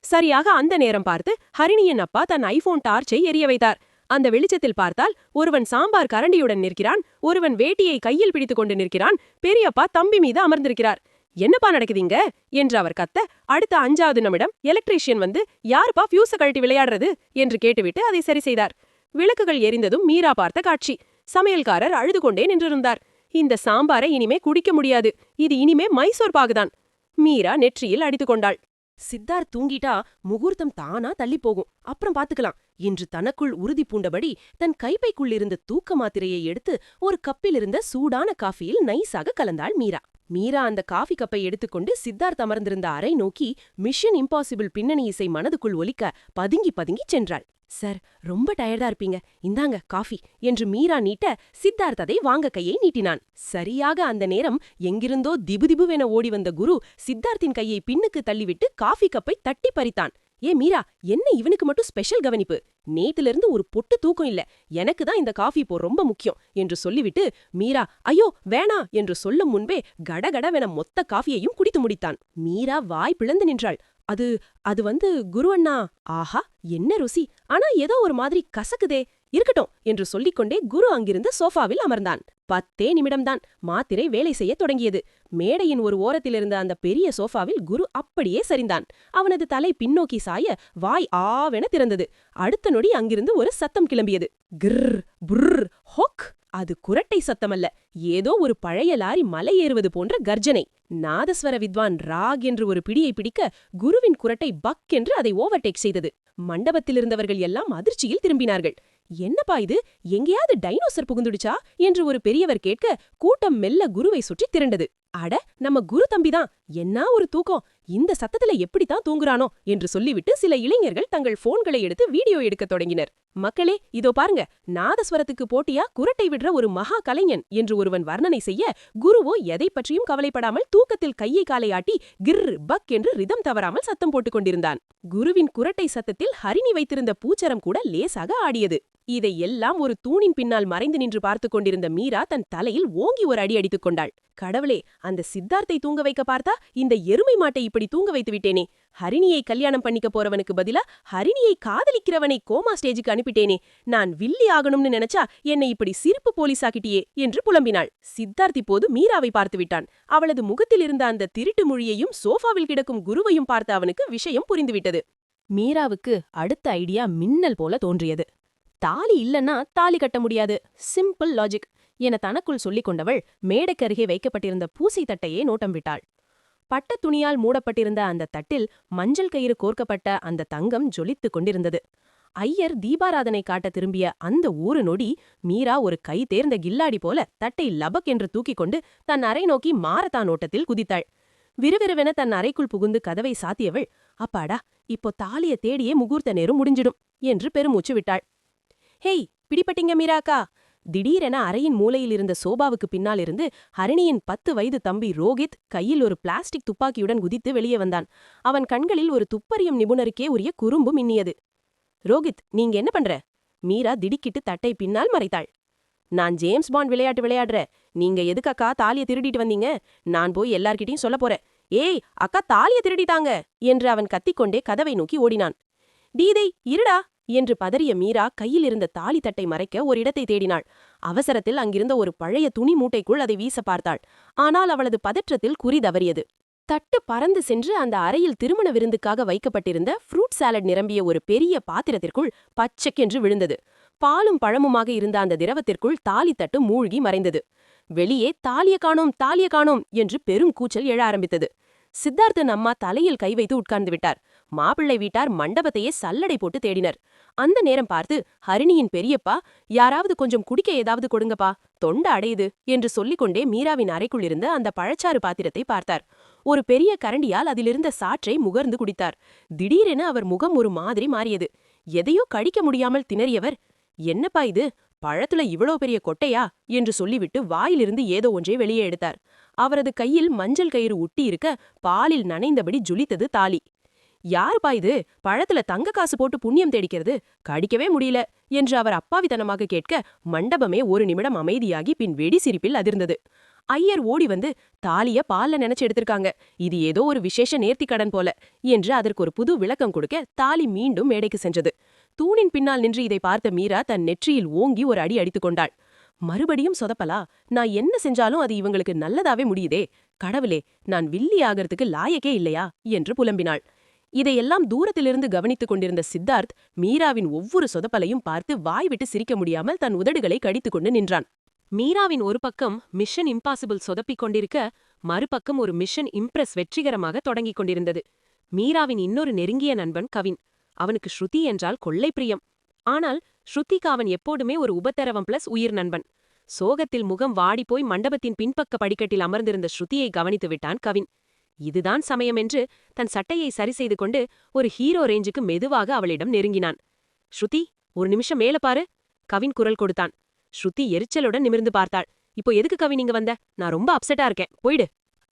சரியாக அந்த நேரம் பார்த்து ஹரிணியின் அப்பா தன் ஐபோன் டார்ச்சை எரிய வைத்தார். அந்த வெளிச்சத்தில் பார்த்தால் ஒருவன் சாம்பார் கரண்டியுடன் நிற்கிறான், ஒருவன் வேட்டியை கையில் பிடித்துக் கொண்டு நிற்கிறான். பெரியப்பா தம்பி மீது அமர்ந்திருக்கிறார். என்னப்பா நடக்குதுங்க என்று அவர் கத்த, அடுத்த 5வது நிமிடம் எலக்ட்ரீஷியன் வந்து, யாருப்பா ஃபியூஸ கழட்டி விளையாடுறது என்று கேட்டுவிட்டு அதை சரி செய்தார். விளக்குகள் எரிந்ததும் மீரா பார்த்த காட்சி. சமையல்காரர் அழுது கொண்டே நின்றிருந்தார். இந்த சாம்பாரை இனிமே குடிக்க முடியாது. இது இனிமே மைசூர் பாகுதான். மீரா நெற்றியில் அடித்துக் கொண்டாள். சித்தார்த் தூங்கிட்டா முகூர்த்தம் தானா தள்ளி போகும், அப்புறம் பாத்துக்கலாம் என்று தனக்குள் உறுதி பூண்டபடி தன் கைப்பைக்குள்ளிருந்த தூக்க மாத்திரையை எடுத்து ஒரு கப்பிலிருந்த சூடான காஃபியில் நைஸாக கலந்தாள் மீரா. மீரா அந்த காஃபி கப்பை எடுத்துக்கொண்டு சித்தார்த் அமர்ந்திருந்த அறை நோக்கி மிஷன் இம்பாசிபிள் பின்னணி இசை மனதுக்குள் ஒலிக்க பதுங்கி பதுங்கி சென்றாள். சார், ரொம்ப டயர்டா இருப்பீங்க, இந்தாங்க காஃபி என்று மீரா நீட்ட சித்தார்த் அதை வாங்க கையை நீட்டினான். சரியாக அந்த நேரம் எங்கிருந்தோ திபுதிபுவென ஓடி வந்த குரு சித்தார்த்தின் கையை பின்னுக்கு தள்ளிவிட்டு காஃபி கப்பை தட்டி பறித்தான். ஏ மீரா, என்ன இவனுக்கு மட்டும் ஸ்பெஷல் கவனிப்பு? நேத்திலிருந்து ஒரு பொட்டு தூக்கம் இல்ல, எனக்கு தான் இந்த காஃபி இப்போ ரொம்ப முக்கியம் என்று சொல்லிவிட்டு மீரா ஐயோ வேணா என்று சொல்லும் முன்பே கடகடவென மொத்த காஃபியையும் குடித்து முடித்தான். மீரா வாய் பிளந்து நின்றாள். அது அது வந்து குரு அண்ணா. ஆஹா, என்ன ருசி! ஆனா ஏதோ ஒரு மாதிரி கசக்குதே. இருக்கட்டும் என்று சொல்லிக்கொண்டே குரு அங்கிருந்த சோஃபாவில் அமர்ந்தான். 10 நிமிடம்தான் மாத்திரை வேலை செய்ய தொடங்கியது. மேடையின் ஒரு ஓரத்திலிருந்த அந்த பெரிய சோஃபாவில் குரு அப்படியே சரிந்தான். அவனது தலை பின்னோக்கி சாய வாய் ஆவென திறந்தது. அடுத்த நொடி அங்கிருந்து ஒரு சத்தம் கிளம்பியது. கிர் புர் ஹொக். அது குரட்டை சத்தமல்ல, ஏதோ ஒரு பழைய லாரி மலை ஏறுவது போன்ற கர்ஜனை. நாதஸ்வர வித்வான் ராக் என்று ஒரு பிடியை பிடிக்க குருவின் குரட்டை பக் என்று அதை ஓவர்டேக் செய்தது. மண்டபத்திலிருந்தவர்கள் எல்லாம் அதிர்ச்சியில் திரும்பினார்கள். என்னப்பா இது, எங்கேயாவது டைனோசர் புகுந்துடுச்சா என்று ஒரு பெரியவர் கேட்க கூட்டம் மெல்ல குருவை சுற்றி திரண்டது. அட, நம்ம குரு தம்பிதான், என்ன ஒரு தூக்கம், இந்த சத்தத்துல எப்படித்தான் தூங்குறானோ என்று சொல்லிவிட்டு சில இளைஞர்கள் தங்கள் போன்களை எடுத்து வீடியோ எடுக்க தொடங்கினர். மக்களே, இதோ பாருங்க, நாதஸ்வரத்துக்கு போட்டியா குரட்டை விடுற ஒரு மகா கலைஞன் என்று ஒருவன் வர்ணனை செய்ய குருவோ எதை பற்றியும் கவலைப்படாமல் தூக்கத்தில் கையை காலை ஆட்டி கிர் பக் என்று ரிதம் தவறாமல் சத்தம் போட்டுக் கொண்டிருந்தான். குருவின் குரட்டை சத்தத்தில் ஹரிணி வைத்திருந்த பூச்சரம் கூட லேசாக ஆடியது. இதை எல்லாம் ஒரு தூணின் பின்னால் மறைந்து நின்று பார்த்து கொண்டிருந்த மீரா தன் தலையில் ஓங்கி ஒரு அடி அடித்துக் கொண்டாள். கடவுளே, அந்த சித்தார்த்தை தூங்க வைக்க பார்த்தா இந்த எருமை மாட்டை இப்படி தூங்க வைத்து விட்டேனே. ஹரிணியை கல்யாணம் பண்ணிக்க போறவனுக்கு பதிலா ஹரிணியை காதலிக்கிறவனை கோமா ஸ்டேஜுக்கு அனுப்பிட்டேனே. நான் வில்லி ஆகணும்னு நினைச்சா என்னை இப்படி சிரிப்பு போலீஸாக்கிட்டியே என்று புலம்பினாள். சித்தார்த் இப்போது மீராவை பார்த்து விட்டான். அவளது முகத்தில் இருந்த அந்த திருட்டு மொழியையும் சோஃபாவில் கிடக்கும் குருவையும் பார்த்த அவனுக்கு விஷயம் புரிந்துவிட்டது. மீராவுக்கு அடுத்த ஐடியா மின்னல் போல தோன்றியது. தாலி இல்லன்னா தாலி கட்ட முடியாது, சிம்பிள் லாஜிக் என தனக்குள் சொல்லிக் கொண்டவள் மேடைக்கருகே வைக்கப்பட்டிருந்த பூசை தட்டையே நோட்டம் விட்டாள். பட்டத் துணியால் மூடப்பட்டிருந்த அந்த தட்டில் மஞ்சள் கயிறு கோர்க்கப்பட்ட அந்த தங்கம் ஜொலித்துக் கொண்டிருந்தது. ஐயர் தீபாராதனை காட்ட திரும்பிய அந்த ஒரு நொடி மீரா ஒரு கை தேர்ந்த கில்லாடி போல தட்டை லபக் என்று தூக்கிக் கொண்டு தன் அறை நோக்கி மாரத்தான் ஓட்டத்தில் குதித்தாள். விறுவிறுவென தன் அறைக்குள் புகுந்து கதவை சாத்தியவள், அப்பாடா, இப்போ தாலிய தேடியே முகூர்த்த நேரம் முடிஞ்சிடும் என்று பெருமூச்சு விட்டாள். ஹேய், பிடிப்பட்டிங்க மீராக்கா! திடீரென அறையின் மூலையில் இருந்த சோபாவுக்கு பின்னால் இருந்து ஹரிணியின் 10 வயது தம்பி ரோகித் கையில் ஒரு பிளாஸ்டிக் துப்பாக்கியுடன் குதித்து வெளியே வந்தான். அவன் கண்களில் ஒரு துப்பறியும் நிபுணருக்கே உரிய குறும்பு மின்னியது. ரோகித், நீங்க என்ன பண்ற? மீரா திடுக்கிட்டு தட்டை பின்னால் மறைத்தாள். நான் ஜேம்ஸ் பாண்ட் விளையாட்டு விளையாடுற. நீங்க எதுக்கு அக்கா தாலிய திருடிட்டு வந்தீங்க? நான் போய் எல்லார்கிட்டையும் சொல்ல போறேன். ஏய் அக்கா, தாலிய திருடிட்டாங்க என்று அவன் கத்திக்கொண்டே கதவை நோக்கி ஓடினான். டீதை இருடா என்று பதறிய மீரா கையில் இருந்த தாலி தட்டை மறைக்க ஒரு இடத்தை தேடினாள். அவசரத்தில் அங்கிருந்த ஒரு பழைய துணி மூட்டைக்குள் அதை வீச பார்த்தாள். ஆனால் அவளது பதற்றத்தில் குறி தவறியது. தட்டு பறந்து சென்று அந்த அறையில் திருமண விருந்துக்காக வைக்கப்பட்டிருந்த ஃப்ரூட் சாலட் நிரம்பிய ஒரு பெரிய பாத்திரத்திற்குள் பச்சக்கென்று விழுந்தது. பாலும் பழமுமாக இருந்த அந்த திரவத்திற்குள் தாலி தட்டு மூழ்கி மறைந்தது. வெளியே தாலிய காணோம், தாலிய காணோம் என்று பெரும் கூச்சல் எழ ஆரம்பித்தது. சித்தார்த்தன் அம்மா தலையில் கை வைத்து உட்கார்ந்து விட்டார். மாப்பிள்ளை வீட்டார் மண்டபத்தையே சல்லடை போட்டு தேடினர். அந்த நேரம் பார்த்து ஹரிணியின் பெரியப்பா, யாராவது கொஞ்சம் குடிக்க ஏதாவது கொடுங்கப்பா, தொண்டை அடையுது என்று சொல்லிக்கொண்டே மீராவின் அறைக்குள் இருந்த அந்த பழச்சாறு பாத்திரத்தை பார்த்தார். ஒரு பெரிய கரண்டியால் அதிலிருந்த சாற்றை முகர்ந்து குடித்தார். திடீரென அவர் முகம் ஒரு மாதிரி மாறியது. எதையோ கடிக்க முடியாமல் திணறியவர், என்னப்பா இது, பழத்துல இவ்வளோ பெரிய கொட்டையா என்று சொல்லிவிட்டு வாயிலிருந்து ஏதோ ஒன்றை வெளியே எடுத்தார். அவரது கையில் மஞ்சள் கயிறு ஒட்டி இருக்க பாலில் நனைந்தபடி ஜொலித்தது தாலி. யாருப்பா இது, பழத்துல தங்க காசு போட்டு புண்ணியம் தேடிக்கிறது, கடிக்கவே முடியல என்று அவர் அப்பாவித்தனமாக கேட்க மண்டபமே ஒரு நிமிடம் அமைதியாகி பின் வெடி சிரிப்பில் அதிர்ந்தது. ஐயர் ஓடி வந்து, தாலிய பால்ல நினைச்சு எடுத்திருக்காங்க, இது ஏதோ ஒரு விசேஷ நேர்த்தி கடன் போல என்று அதற்கு ஒரு புது விளக்கம் கொடுக்க தாலி மீண்டும் மேடைக்கு சென்றது. தூணின் பின்னால் நின்று இதை பார்த்த மீரா தன் நெற்றியில் ஓங்கி ஒரு அடி அடித்துக் கொண்டாள். மறுபடியும் சொதப்பலா? நான் என்ன செஞ்சாலும் அது இவங்களுக்கு நல்லதாவே முடியுதே. கடவுளே, நான் வில்லி ஆகிறதுக்கு லாயக்கே இல்லையா என்று புலம்பினாள். இதையெல்லாம் தூரத்திலிருந்து கவனித்துக் கொண்டிருந்த சித்தார்த் மீராவின் ஒவ்வொரு சொதப்பலையும் பார்த்து வாய்விட்டு சிரிக்க முடியாமல் தன் உதடுகளை கடித்துக் கொண்டு நின்றான். மீராவின் ஒரு பக்கம் மிஷன் இம்பாசிபிள் சொதப்பிக் கொண்டிருக்க, மறுபக்கம் ஒரு மிஷன் இம்ப்ரெஸ் வெற்றிகரமாக தொடங்கிக் கொண்டிருந்தது. மீராவின் இன்னொரு நெருங்கிய நண்பன் கவின். அவனுக்கு ஸ்ருதி என்றால் கொள்ளை பிரியம். ஆனால் ஸ்ருதிக்கு அவன் எப்போதுமே ஒரு உபத்திரவம் பிளஸ் உயிர் நண்பன். சோகத்தில் முகம் வாடிப்போய் மண்டபத்தின் பின்பக்க படிக்கட்டில் அமர்ந்திருந்த ஸ்ருதியை கவனித்து விட்டான் கவின். இதுதான் சமயம் என்று தன் சட்டையை சரிசெய்து கொண்டு ஒரு ஹீரோ ரேஞ்சுக்கு மெதுவாக அவளிடம் நெருங்கினான். ஸ்ருதி, ஒரு நிமிஷம் மேல பாரு. கவின் குரல் கொடுத்தான். ஸ்ருதி எரிச்சலுடன் நிமிர்ந்து பார்த்தாள். இப்போ எதுக்கு கவின் இங்க வந்த? நான் ரொம்ப அப்செட்டா இருக்கேன், போயிடு.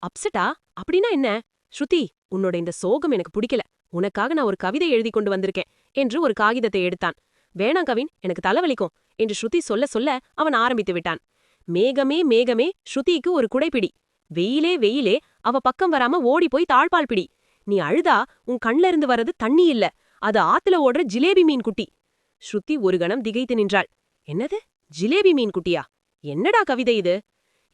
அப்செட்டா? அப்படின்னா என்ன? ஸ்ருதி, உன்னோட இந்த சோகம் எனக்கு பிடிக்கல. உனக்காக நான் ஒரு கவிதை எழுதி கொண்டு வந்திருக்கேன் என்று ஒரு காகிதத்தை எடுத்தான். வேணாம் கவின், எனக்கு தலைவலிக்கும் என்று ஸ்ருதி சொல்ல சொல்ல அவன் ஆரம்பித்து விட்டான். மேகமே மேகமே ஸ்ருதிக்கு ஒரு குடைப்பிடி. வெயிலே வெயிலே அவ பக்கம் வராம ஓடிப்போய் தாழ்பால் பிடி. நீ அழுதா உன் கண்ல இருந்து வர்றது தண்ணி இல்ல, அது ஆத்துல ஓடுற ஜிலேபி மீன் குட்டி. ஸ்ருதி ஒரு கணம் திகைத்து நின்றாள். என்னது, ஜிலேபி மீன் குட்டியா? என்னடா கவிதை இது?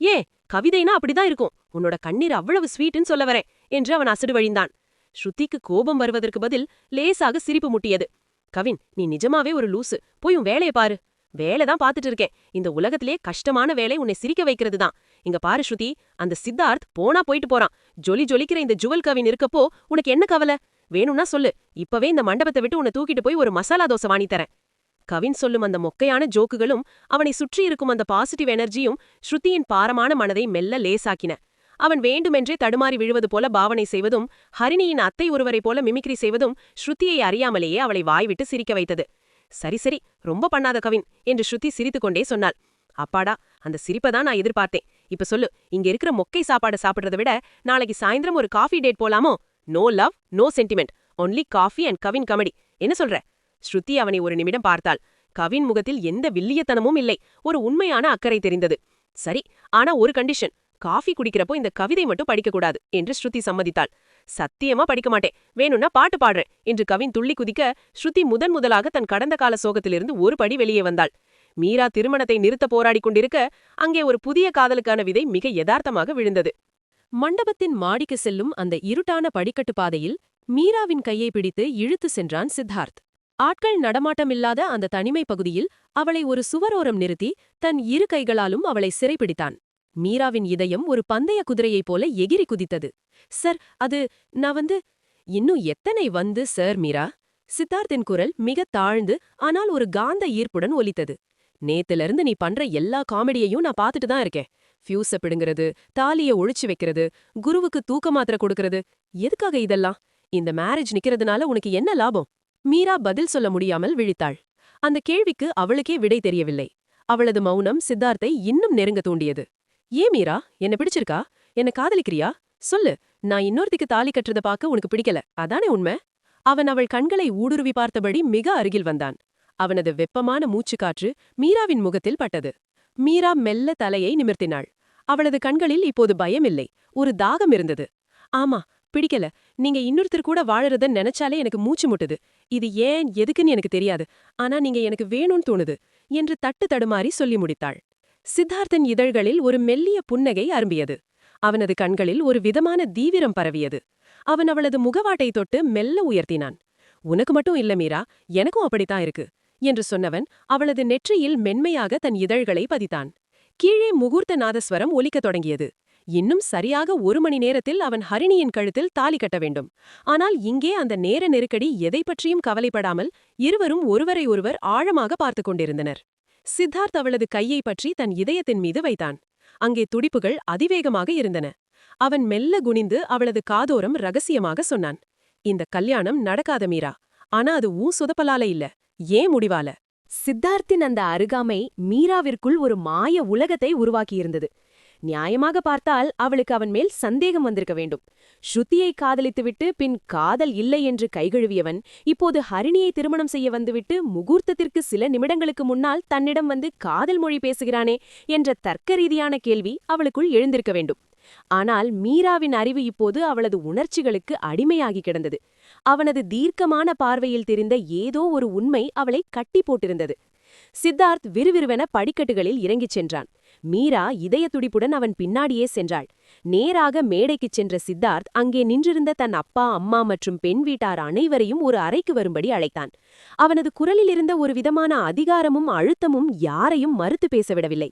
ஏன், கவிதைனா அப்படிதான் இருக்கும். உன்னோட கண்ணீர் அவ்வளவு ஸ்வீட்னு சொல்ல வரேன் என்று அவன் அசடு வழிந்தான். ஸ்ருதிக்கு கோபம் வருவதற்கு பதில் லேசாக சிரிப்பு முட்டியது. கவின், நீ நிஜமாவே ஒரு லூசு. போய் உன் வேலையை பாரு. வேலைதான் பாத்துட்டு இருக்கேன். இந்த உலகத்திலே கஷ்டமான வேலை உன்னை சிரிக்க வைக்கிறது தான். இங்க பாரு ஸ்ருதி, அந்த சித்தார்த் போனா போயிட்டு போறான். ஜொலி ஜொலிக்கிற இந்த ஜுவல் கவின் இருக்கப்போ உனக்கு என்ன கவலை? வேணும்னா சொல்லு, இப்பவே இந்த மண்டபத்தை விட்டு உன்னை தூக்கிட்டு போய் ஒரு மசாலா தோசை வாங்கி தரேன். கவின் சொல்லும் அந்த மொக்கையான ஜோக்குகளும் அவனை சுற்றி இருக்கும் அந்த பாசிட்டிவ் எனர்ஜியும் ஸ்ருதியின் பாரமான மனதை மெல்ல லேசாக்கின. அவன் வேண்டுமென்றே தடுமாறி விழுவது போல பாவனை செய்வதும், ஹரிணியின் அத்தை ஒருவரை போல மிமிக்ரி செய்வதும் ஸ்ருதியை அறியாமலேயே அவளை வாய்விட்டு சிரிக்க வைத்தது. சரி சரி, ரொம்ப பண்ணாத கவின் என்று ஸ்ருதி சிரித்துக்கொண்டே சொன்னாள். அப்பாடா, அந்த சிரிப்பதான் நான் எதிர்பார்த்தேன். இப்ப சொல்லு, இங்க இருக்கிற மொக்கை சாப்பாடு சாப்பிடுறத விட நாளைக்கு சாயந்திரம் ஒரு காஃபி டேட் போலாமோ? No love, no sentiment, only coffee and Kavin comedy. என்ன சொல்ற? ஸ்ருதி அவனை ஒரு நிமிடம் பார்த்தாள். கவின் முகத்தில் எந்த வில்லியத்தனமும் இல்லை, ஒரு உண்மையான அக்கறை தெரிந்தது. சரி, ஆனா ஒரு கண்டிஷன். காஃபி குடிக்கிறப்போ இந்த கவிதை மட்டும் படிக்கக்கூடாது என்று ஸ்ருதி சம்மதித்தாள். சத்தியமா படிக்க மாட்டேன், வேணும்னா பாட்டு பாடுறேன் என்று கவின் துள்ளி குதிக்க, ஸ்ருதி முதலாக தன் கடந்த கால சோகத்திலிருந்து ஒரு படி வெளியே வந்தாள். மீரா திருமணத்தை நிறுத்த போராடி கொண்டிருக்க, அங்கே ஒரு புதிய காதலுக்கான விதை மிக யதார்த்தமாக விழுந்தது. மண்டபத்தின் மாடிக்கு செல்லும் அந்த இருட்டான படிக்கட்டு பாதையில் மீராவின் கையை பிடித்து இழுத்து சென்றான் சித்தார்த். ஆட்கள் நடமாட்டமில்லாத அந்த தனிமை பகுதியில் அவளை ஒரு சுவரோரம் நிறுத்தி தன் இரு கைகளாலும் அவளை சிறைப்பிடித்தான். மீராவின் இதயம் ஒரு பந்தய குதிரையைப் போல எகிரி குதித்தது. சார், அது நான் இன்னும் எத்தனை சார் மீரா? சித்தார்த்தின் குரல் மிக தாழ்ந்து ஆனால் ஒரு காந்த ஈர்ப்புடன் ஒலித்தது. நேத்திலிருந்து நீ பண்ற எல்லா காமெடியையும் நான் பார்த்துட்டு தான் இருக்கேன். ஃபியூஸ பிடுங்கிறது, தாலிய ஒழிச்சு வைக்கிறது, குருவுக்கு தூக்க மாத்திரை கொடுக்கறது, எதுக்காக இதெல்லாம்? இந்த மேரேஜ் நிக்கிறதுனால உனக்கு என்ன லாபம்? மீரா பதில் சொல்ல முடியாமல் விழித்தாள். அந்த கேள்விக்கு அவளுக்கே விடை தெரியவில்லை. அவளது மௌனம் சித்தார்த்தை இன்னும் நெருங்க தூண்டியது. ஏன் மீரா, என்ன பிடிச்சிருக்கா? என்ன காதலிக்கிறியா? சொல்லு, நான் இன்னொருத்திக்கு தாலி கட்டுறத பார்க்க உனக்கு பிடிக்கல, அதானே உண்மை? அவன் அவள் கண்களை ஊடுருவி பார்த்தபடி மிக அருகில் வந்தான். அவனது வெப்பமான மூச்சுக்காற்று மீராவின் முகத்தில் பட்டது. மீரா மெல்ல தலையை நிமிர்த்தினாள். அவளது கண்களில் இப்போது பயமில்லை, ஒரு தாகம் இருந்தது. ஆமா, பிடிக்கல. நீங்க இன்னொருத்தர் கூட வாழறத நினைச்சாலே எனக்கு மூச்சு முட்டுது. இது ஏன் எதுக்குன்னு எனக்கு தெரியாது, ஆனா நீங்க எனக்கு வேணும்னு தோணுது என்று தட்டு தடுமாறி சொல்லி முடித்தாள். சித்தார்த்தன் இதழ்களில் ஒரு மெல்லிய புன்னகை அரும்பியது. அவனது கண்களில் ஒரு விதமான தீவிரம் பரவியது. அவன் அவளது முகவாட்டை தொட்டு மெல்ல உயர்த்தினான். உனக்கு மட்டும் இல்ல மீரா, எனக்கும் அப்படித்தான் இருக்கு என்று சொன்னவன் அவளது நெற்றியில் மென்மையாக தன் இதழ்களை பதித்தான். கீழே முகூர்த்த நாதஸ்வரம் ஒலிக்கத் தொடங்கியது. இன்னும் சரியாக 1 மணி நேரத்தில் அவன் ஹரிணியின் கழுத்தில் தாலி கட்ட வேண்டும். ஆனால் இங்கே அந்த நேர நெருக்கடி எதை பற்றியும் கவலைப்படாமல் இருவரும் ஒருவரை ஒருவர் ஆழமாக பார்த்து கொண்டிருந்தனர். சித்தார்த் அவளது கையை பற்றி தன் இதயத்தின் மீது வைத்தான். அங்கே துடிப்புகள் அதிவேகமாக இருந்தன. அவன் மெல்ல குனிந்து அவளது காதோரம் ரகசியமாக சொன்னான். இந்த கல்யாணம் நடக்காத மீரா, ஆனா அது சொதப்பலால இல்ல, ஏன் முடிவால. சித்தார்த்தின் அந்த அருகாமை மீராவிற்குள் ஒரு மாய உலகத்தை உருவாக்கியிருந்தது. நியாயமாக பார்த்தால் அவளுக்கு அவன் மேல் சந்தேகம் வந்திருக்க வேண்டும். ஸ்ருதியை காதலித்துவிட்டு பின் காதல் இல்லை என்று கைகழுவியவன் இப்போது ஹரிணியை திருமணம் செய்ய வந்துவிட்டு முகூர்த்தத்திற்கு சில நிமிடங்களுக்கு முன்னால் தன்னிடம் காதல் மொழி பேசுகிறானே என்ற தர்க்க ரீதியான கேள்வி அவளுக்குள் எழுந்திருக்க வேண்டும். ஆனால் மீராவின் அறிவு இப்போது அவளது உணர்ச்சிகளுக்கு அடிமையாகி கிடந்தது. அவனது தீர்க்கமான பார்வையில் தெரிந்த ஏதோ ஒரு உண்மை அவளை கட்டி போட்டிருந்தது. சித்தார்த் விறுவிறுவென படிக்கட்டுகளில் இறங்கிச் சென்றான். மீரா இதய துடிப்புடன் அவன் பின்னாடியே சென்றாள். நேராக மேடைக்குச் சென்ற சித்தார்த் அங்கே நின்றிருந்த தன் அப்பா, அம்மா மற்றும் பெண் வீட்டார் அனைவரையும் ஒரு அறைக்கு வரும்படி அழைத்தான். அவனது குரலில் இருந்த ஒரு விதமான அதிகாரமும் அழுத்தமும் யாரையும் மறுத்து பேசவிடவில்லை.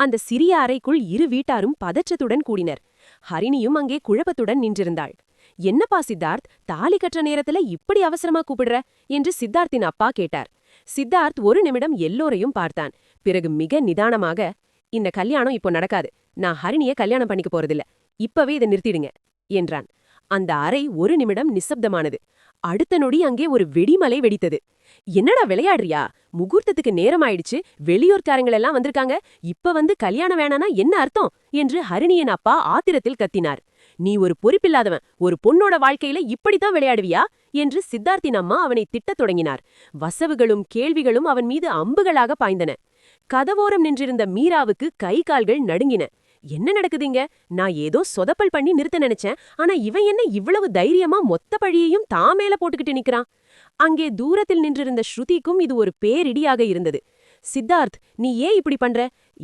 அந்த சிறிய அறைக்குள் இரு வீட்டாரும் பதற்றத்துடன் கூடினர். ஹரிணியும் அங்கே குழப்பத்துடன் நின்றிருந்தாள். என்னப்பா சித்தார்த், தாலி கற்ற நேரத்துல இப்படி அவசரமா கூப்பிடுற என்று சித்தார்த்தின் அப்பா கேட்டார். சித்தார்த் ஒரு நிமிடம் எல்லோரையும் பார்த்தான். பிறகு மிக நிதானமாக, இந்த கல்யாணம் இப்போ நடக்காது. நான் ஹரிணிய கல்யாணம் பண்ணிக்க போறதில்ல. இப்பவே இதை நிறுத்திடுங்க என்றான். அந்த அறை ஒரு நிமிடம் நிசப்தமானது. அடுத்த நொடி அங்கே ஒரு வெடிமலை வெடித்தது. என்னடா விளையாடுறியா? முகூர்த்தத்துக்கு நேரம் ஆயிடுச்சு, வெளியூர்காரங்களெல்லாம் வந்திருக்காங்க, இப்ப வந்து கல்யாணம் வேணானா என்ன அர்த்தம் என்று ஹரிணியின் அப்பா ஆத்திரத்தில் கத்தினார். நீ ஒரு பொறுப்பில்லாதவன், ஒரு பொண்ணோட வாழ்க்கையில இப்படித்தான் விளையாடுவியா என்று சித்தார்த்தின் அம்மா அவனை திட்டத் தொடங்கினார். வசவுகளும் கேள்விகளும் அவன் மீது அம்புகளாக பாய்ந்தன. கதவோரம் நின்றிருந்த மீராவுக்கு கை கால்கள் நடுங்கின. என்ன நடக்குதுங்க? நான் ஏதோ சொதப்பல் பண்ணி நிறுத்த நினைச்சேன். ஆனா இவன் என்ன இவ்வளவு தைரியமா மொத்த பழியையும் தான் மேல போட்டுக்கிட்டு நிக்கிறான்? அங்கே தூரத்தில் நின்றிருந்த ஸ்ருதிக்கும் இது ஒரு பேரிடியாக இருந்தது. சித்தார்த், நீ ஏன் இப்படி பண்ற?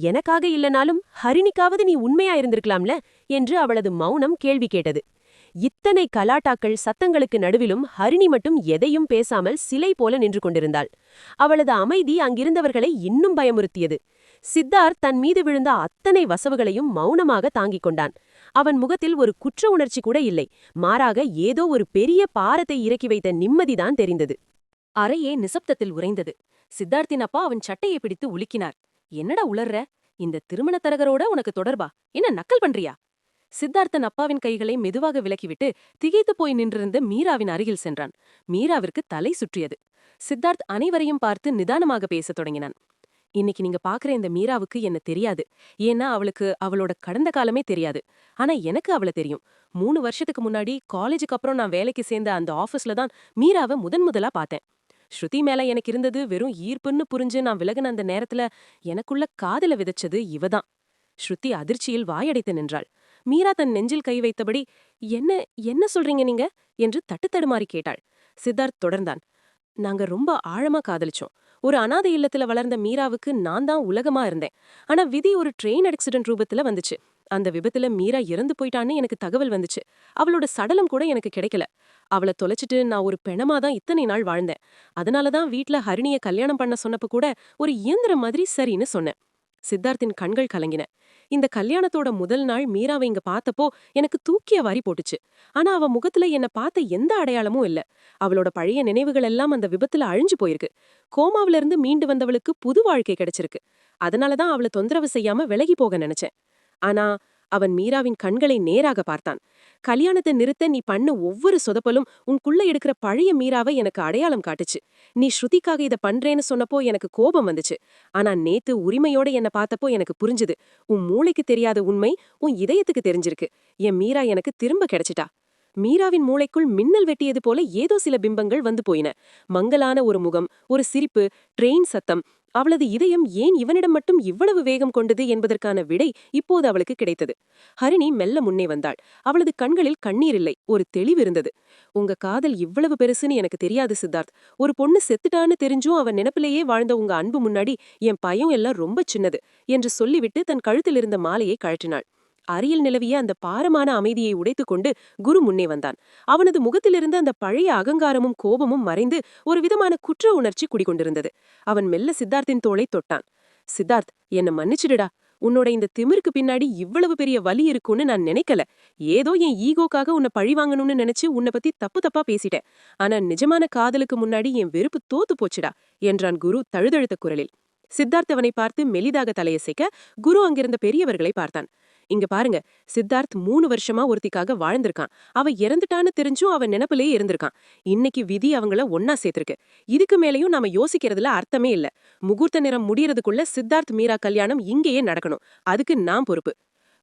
எனக்காக இல்லனாலும் ஹரிணிக்காவது நீ உண்மையா இருந்திருக்கலாம்ல என்று அவளது மௌனம் கேள்வி கேட்டது. இத்தனை கலாட்டாக்கள் சத்தங்களுக்கு நடுவிலும் ஹரிணி மட்டும் எதையும் பேசாமல் சிலை போல நின்று கொண்டிருந்தாள். அவளது அமைதி அங்கிருந்தவர்களை இன்னும் பயமுறுத்தியது. சித்தார்த் தன் மீது விழுந்த அத்தனை வசவுகளையும் மௌனமாக தாங்கிக் கொண்டான். அவன் முகத்தில் ஒரு குற்ற உணர்ச்சி கூட இல்லை. மாறாக ஏதோ ஒரு பெரிய பாரத்தை இறக்கி வைத்த நிம்மதிதான் தெரிந்தது. அறையே நிசப்தத்தில் உறைந்தது. சித்தார்த்தின் அப்பா அவன் சட்டையை பிடித்து உலுக்கினார். என்னடா உளர்ற? இந்த திருமண தரகரோட உனக்கு தொடர்பா? என்ன நக்கல் பண்றியா? சித்தார்த்தன் அப்பாவின் கைகளை மெதுவாக விலக்கிவிட்டு திகைத்து போய் நின்றிருந்த மீராவின் அருகில் சென்றான். மீராவிற்கு தலை சுற்றியது. சித்தார்த் அனைவரையும் பார்த்து நிதானமாக பேசத் தொடங்கினான். இன்னைக்கு நீங்க பாக்குற இந்த மீராவுக்கு என்ன தெரியாது. ஏன்னா அவளுக்கு அவளோட கடந்த காலமே தெரியாது. ஆனா எனக்கு அவள தெரியும். 3 வருஷத்துக்கு முன்னாடி காலேஜுக்கு அப்புறம் நான் வேலைக்கு சேர்ந்த அந்த ஆபீஸ்ல தான் மீராவை முதன்முதலா பார்த்தேன். ஸ்ருதி மேல எனக்கு இருந்தது வெறும் ஈர்ப்புன்னு புரிஞ்சு நான் விலகின அந்த நேரத்துல எனக்குள்ள காதல விதைச்சது இவதான். ஸ்ருதி அதிர்ச்சியில் வாயடைத்து நின்றாள். மீரா தன் நெஞ்சில் கை வைத்தபடி, என்ன என்ன சொல்றீங்க நீங்க என்று தட்டுத்தடுமாறி கேட்டாள். சித்தார்த் தொடர்ந்தான். நாங்க ரொம்ப ஆழமா காதலிச்சோம். ஒரு அனாதை இல்லத்துல வளர்ந்த மீராவுக்கு நான் தான் உலகமா இருந்தேன். ஆனா விதி ஒரு ட்ரெயின் ஆக்சிடென்ட் ரூபத்துல வந்துச்சு. அந்த விபத்துல மீரா இறந்து போயிட்டான்னு எனக்கு தகவல் வந்துச்சு. அவளோட சடலம் கூட எனக்கு கிடைக்கல. அவளை தொலைச்சிட்டு நான் ஒரு பெணமா தான் இத்தனை நாள் வாழ்ந்தேன். அதனாலதான் வீட்ல ஹரிணிய கல்யாணம் பண்ண சொன்னப்ப கூட ஒரு இயந்திரம் மாதிரி சரின்னு சொன்னேன். சித்தார்த்தின் கண்கள் கலங்கின. இந்த கல்யாணத்தோட முதல் நாள் மீராவை இங்க பார்த்தப்போ எனக்கு தூக்கிய வாரி போட்டுச்சு. ஆனா அவ முகத்துல என்ன பார்த்த எந்த அடையாளமும் இல்ல. அவளோட பழைய நினைவுகள் எல்லாம் அந்த விபத்துல அழிஞ்சு போயிருக்கு. கோமாவில இருந்து மீண்டு வந்தவளுக்கு புது வாழ்க்கை கிடைச்சிருக்கு. அதனாலதான் அவளை தொந்தரவு செய்யாம விலகி போக நினைச்சேன். ஆனா அவன் மீராவின் கண்களை நேராக பார்த்தான். கல்யாணத்தை நிறுத்த நீ பண்ண ஒவ்வொரு சொதப்பலும் உன்குள்ள எடுக்கிற பழைய மீராவை எனக்கு அடையாளம் காட்டுச்சு. நீ ஸ்ருதிக்காக இத பண்றேன்னு சொன்னப்போ எனக்கு கோபம் வந்துச்சு. ஆனா நேத்து உரிமையோட என்ன பார்த்தப்போ எனக்கு புரிஞ்சுது. உன் மூளைக்கு தெரியாத உண்மை உன் இதயத்துக்கு தெரிஞ்சிருக்கு. என் மீரா எனக்கு திரும்ப கிடைச்சிட்டா. மீராவின் மூளைக்குள் மின்னல் வெட்டியது போல ஏதோ சில பிம்பங்கள் வந்து போயின. மங்கலான ஒரு முகம், ஒரு சிரிப்பு, ட்ரெயின் சத்தம். அவளது இதயம் ஏன் இவனிடம் மட்டும் இவ்வளவு வேகம் கொண்டது என்பதற்கான விடை இப்போது அவளுக்கு கிடைத்தது. ஹரிணி மெல்ல முன்னே வந்தாள். அவளது கண்களில் கண்ணீர் இல்லை, ஒரு தெளிவு இருந்தது. உங்க காதல் இவ்வளவு பெருசுன்னு எனக்கு தெரியாது சித்தார்த். ஒரு பொண்ணு செத்துட்டான்னு தெரிஞ்சும் அவன் நினைப்பிலேயே வாழ்ந்த உங்க அன்பு முன்னாடி என் பயம் எல்லாம் ரொம்ப சின்னது என்று சொல்லிவிட்டு தன் கழுத்தில் இருந்த மாலையை கழற்றினாள். அறையில் நிலவிய அந்த பாரமான அமைதியை உடைத்துக்கொண்டு குரு முன்னே வந்தான். அவனது முகத்திலிருந்து அந்த பழைய அகங்காரமும் கோபமும் மறைந்து ஒரு விதமான குற்ற உணர்ச்சி குடிகொண்டிருந்தது. அவன் மெல்ல சித்தார்த்தின் தோளை தொட்டான். சித்தார்த், என்ன மன்னிச்சிடுடா. உன்னோட இந்த திமிருக்கு பின்னாடி இவ்வளவு பெரிய வலி இருக்குன்னு நான் நினைக்கல. ஏதோ என் ஈகோக்காக உன்னை பழி வாங்கணும்னு நினைச்சு உன்னை பத்தி தப்பு தப்பா பேசிட்டேன். ஆனா நிஜமான காதலுக்கு முன்னாடி என் வெறுப்பு தோத்து போச்சுடா என்றான் குரு தழுதழுத்த குரலில். சித்தார்த் அவனை பார்த்து மெலிதாக தலையசைக்க குரு அங்கிருந்த பெரியவர்களை பார்த்தான். இங்க பாருங்க, சித்தார்த் 3 வருஷமா ஒருத்திக்காக வாழ்ந்திருக்கான். அவ இறந்துட்டான்னு தெரிஞ்சும் அவன் நினைப்பிலேயே இருந்திருக்கான். இன்னைக்கு விதி அவங்கள ஒன்னா சேர்த்திருக்கு. இதுக்கு மேலையும் நாம யோசிக்கிறதுல அர்த்தமே இல்ல. முகூர்த்த நேரம் முடியறதுக்குள்ள சித்தார்த் மீரா கல்யாணம் இங்கேயே நடக்கணும். அதுக்கு நான் பொறுப்பு.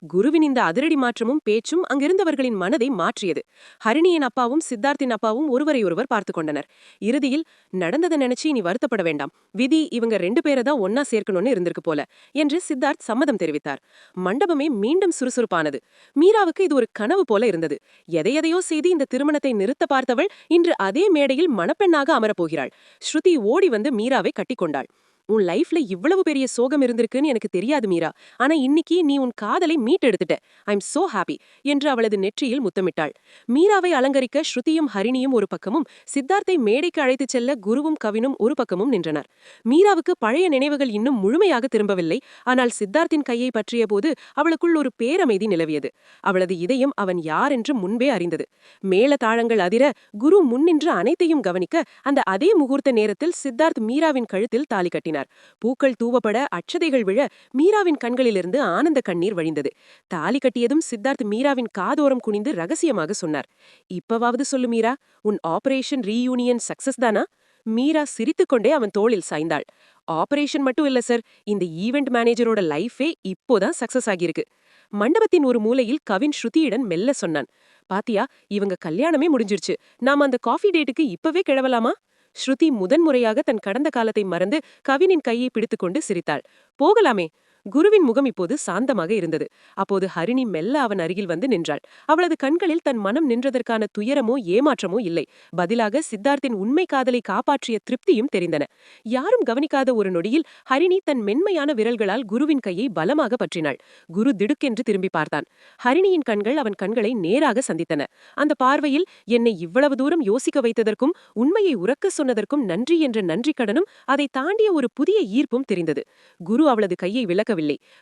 குருவின் இந்த அதிரடி மாற்றமும் பேச்சும் அங்கிருந்தவர்களின் மனதை மாற்றியது. ஹரிணியின் அப்பாவும் சித்தார்த்தின் அப்பாவும் ஒருவரை ஒருவர் பார்த்து கொண்டனர். இறுதியில், நடந்ததை நினைச்சு இனி வருத்தப்பட வேண்டாம். விதி இவங்க 2 பேரை தான் ஒன்னா சேர்க்கணும்னு இருந்திருக்கு போல என்று சித்தார்த் சம்மதம் தெரிவித்தார். மண்டபமே மீண்டும் சுறுசுறுப்பானது. மீராவுக்கு இது ஒரு கனவு போல இருந்தது. எதையெதையோ செய்து இந்த திருமணத்தை நிறுத்த பார்த்தவள் இன்று அதே மேடையில் மணப்பெண்ணாக அமரப்போகிறாள். ஸ்ருதி ஓடி வந்து மீராவை கட்டிக்கொண்டாள். உன் லைஃப்ல இவ்வளவு பெரிய சோகம் இருந்திருக்குன்னு எனக்கு தெரியாது மீரா. ஆனா இன்னைக்கு நீ உன் காதலை மீட்டெடுத்துட்ட. ஐ எம் சோ ஹாப்பி என்று அவளது நெற்றியில் முத்தமிட்டாள். மீராவை அலங்கரிக்க ஸ்ருதியும் ஹரிணியும் ஒரு பக்கமும், சித்தார்த்தை மேடைக்கு அழைத்துச் செல்ல குருவும் கவினும் ஒரு பக்கமும் நின்றனர். மீராவுக்கு பழைய நினைவுகள் இன்னும் முழுமையாக திரும்பவில்லை. ஆனால் சித்தார்த்தின் கையை பற்றிய போது அவளுக்குள் ஒரு பேரமைதி நிலவியது. அவளது இதயம் அவன் யார் என்று முன்பே அறிந்தது. மேள தாளங்கள் அதிர குரு முன்னின்று அனைத்தையும் கவனிக்க, அந்த அதே முகூர்த்த நேரத்தில் சித்தார்த் மீராவின் கழுத்தில் தாலி கட்டினார். பூக்கள் தூவப்பட, அட்சதைகள் விழ, மீராவின் கண்களிலிருந்து ஆனந்த கண்ணீர் வழிந்தது. தாலி கட்டியதும் சித்தார்த் மீராவின் காதோரம் குனிந்து ரகசியமாக சொன்னார். இப்பவாவது சொல்லு மீரா, உன் ஆபரேஷன் ரீயூனியன் சக்சஸ் தானா? மீரா சிரித்துக்கொண்டே அவன் தோளில் சாய்ந்தாள். ஆபரேஷன் மட்டும் இல்ல சார், இந்த ஈவெண்ட் மேனேஜரோட லைஃபே இப்போதான் சக்சஸ் ஆகியிருக்கு. மண்டபத்தின் ஒரு மூலையில் கவின் ஸ்ருதியுடன் மெல்ல சொன்னான். பாத்தியா, இவங்க கல்யாணமே முடிஞ்சிருச்சு. நாம அந்த காஃபி டேட்டுக்கு இப்பவே கிளவலாமா? ஸ்ருதி முதன்முறையாக தன் கடந்த காலத்தை மறந்து கவினின் கையை பிடித்துக்கொண்டு சிரித்தாள். போகலாமே. குருவின் முகம் இப்போது சாந்தமாக இருந்தது. அப்போது ஹரிணி மெல்ல அவன் அருகில் வந்து நின்றாள். அவளது கண்களில் தன் மனம் நின்றதற்கான துயரமோ ஏமாற்றமோ இல்லை. பதிலாக சித்தார்த்தின் உண்மை காதலை காப்பாற்றிய திருப்தியும் தெரிந்தன. யாரும் கவனிக்காத ஒரு நொடியில் ஹரிணி தன் மென்மையான விரல்களால் குருவின் கையை பலமாக பற்றினாள். குரு திடுக்கென்று திரும்பி பார்த்தான். ஹரிணியின் கண்கள் அவன் கண்களை நேராக சந்தித்தன. அந்த பார்வையில், என்னை இவ்வளவு தூரம் யோசிக்க வைத்ததற்கும் உண்மையை உரக்க சொன்னதற்கும் நன்றி என்ற நன்றி கடனும் அதை தாண்டிய ஒரு புதிய ஈர்ப்பும் தெரிந்தது. குரு அவளது கையை விலக்கவில்லை.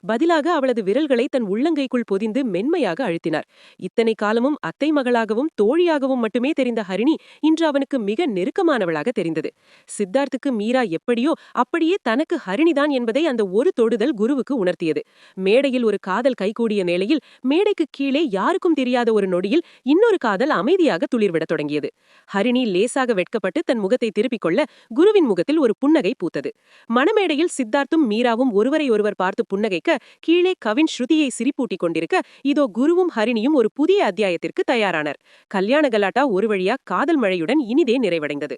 பதிலாக அவளது விரல்களை தன் உள்ளங்கைக்குள் பொதிந்து மென்மையாக அழுத்தினார். இத்தனை காலமும் அத்தை மகளாகவும் தோழியாகவும் மட்டுமே தெரிந்த ஹரிணி இன்று அவனுக்கு மிக நெருக்கமானவளாக தெரிந்தது. சித்தார்த்துக்கு மீரா எப்படியோ அப்படியே தனக்கு ஹரிணிதான் என்பதை அந்த ஒரு தொடுதல் குருவுக்கு உணர்த்தியது. மேடையில் ஒரு காதல் கைகூடிய நிலையில், மேடைக்கு கீழே யாருக்கும் தெரியாத ஒரு நொடியில் இன்னொரு காதல் அமைதியாக துளிர்விடத் தொடங்கியது. ஹரிணி லேசாக வெட்கப்பட்டு தன் முகத்தை திருப்பிக் கொள்ள, குருவின் முகத்தில் ஒரு புன்னகை பூத்தது. மணமேடையில் சித்தார்த்தும் மீராவும் ஒருவரை ஒருவர் பார்த்து புன்னகைக்க, கீழே கவின் ஸ்ருதியை சிரிப்பூட்டிக் கொண்டிருக்க, இதோ குருவும் ஹரிணியும் ஒரு புதிய அத்தியாயத்திற்கு தயாரானர். கல்யாண கலாட்டா ஒரு வழியா காதல் மழையுடன் இனிதே நிறைவடைந்தது.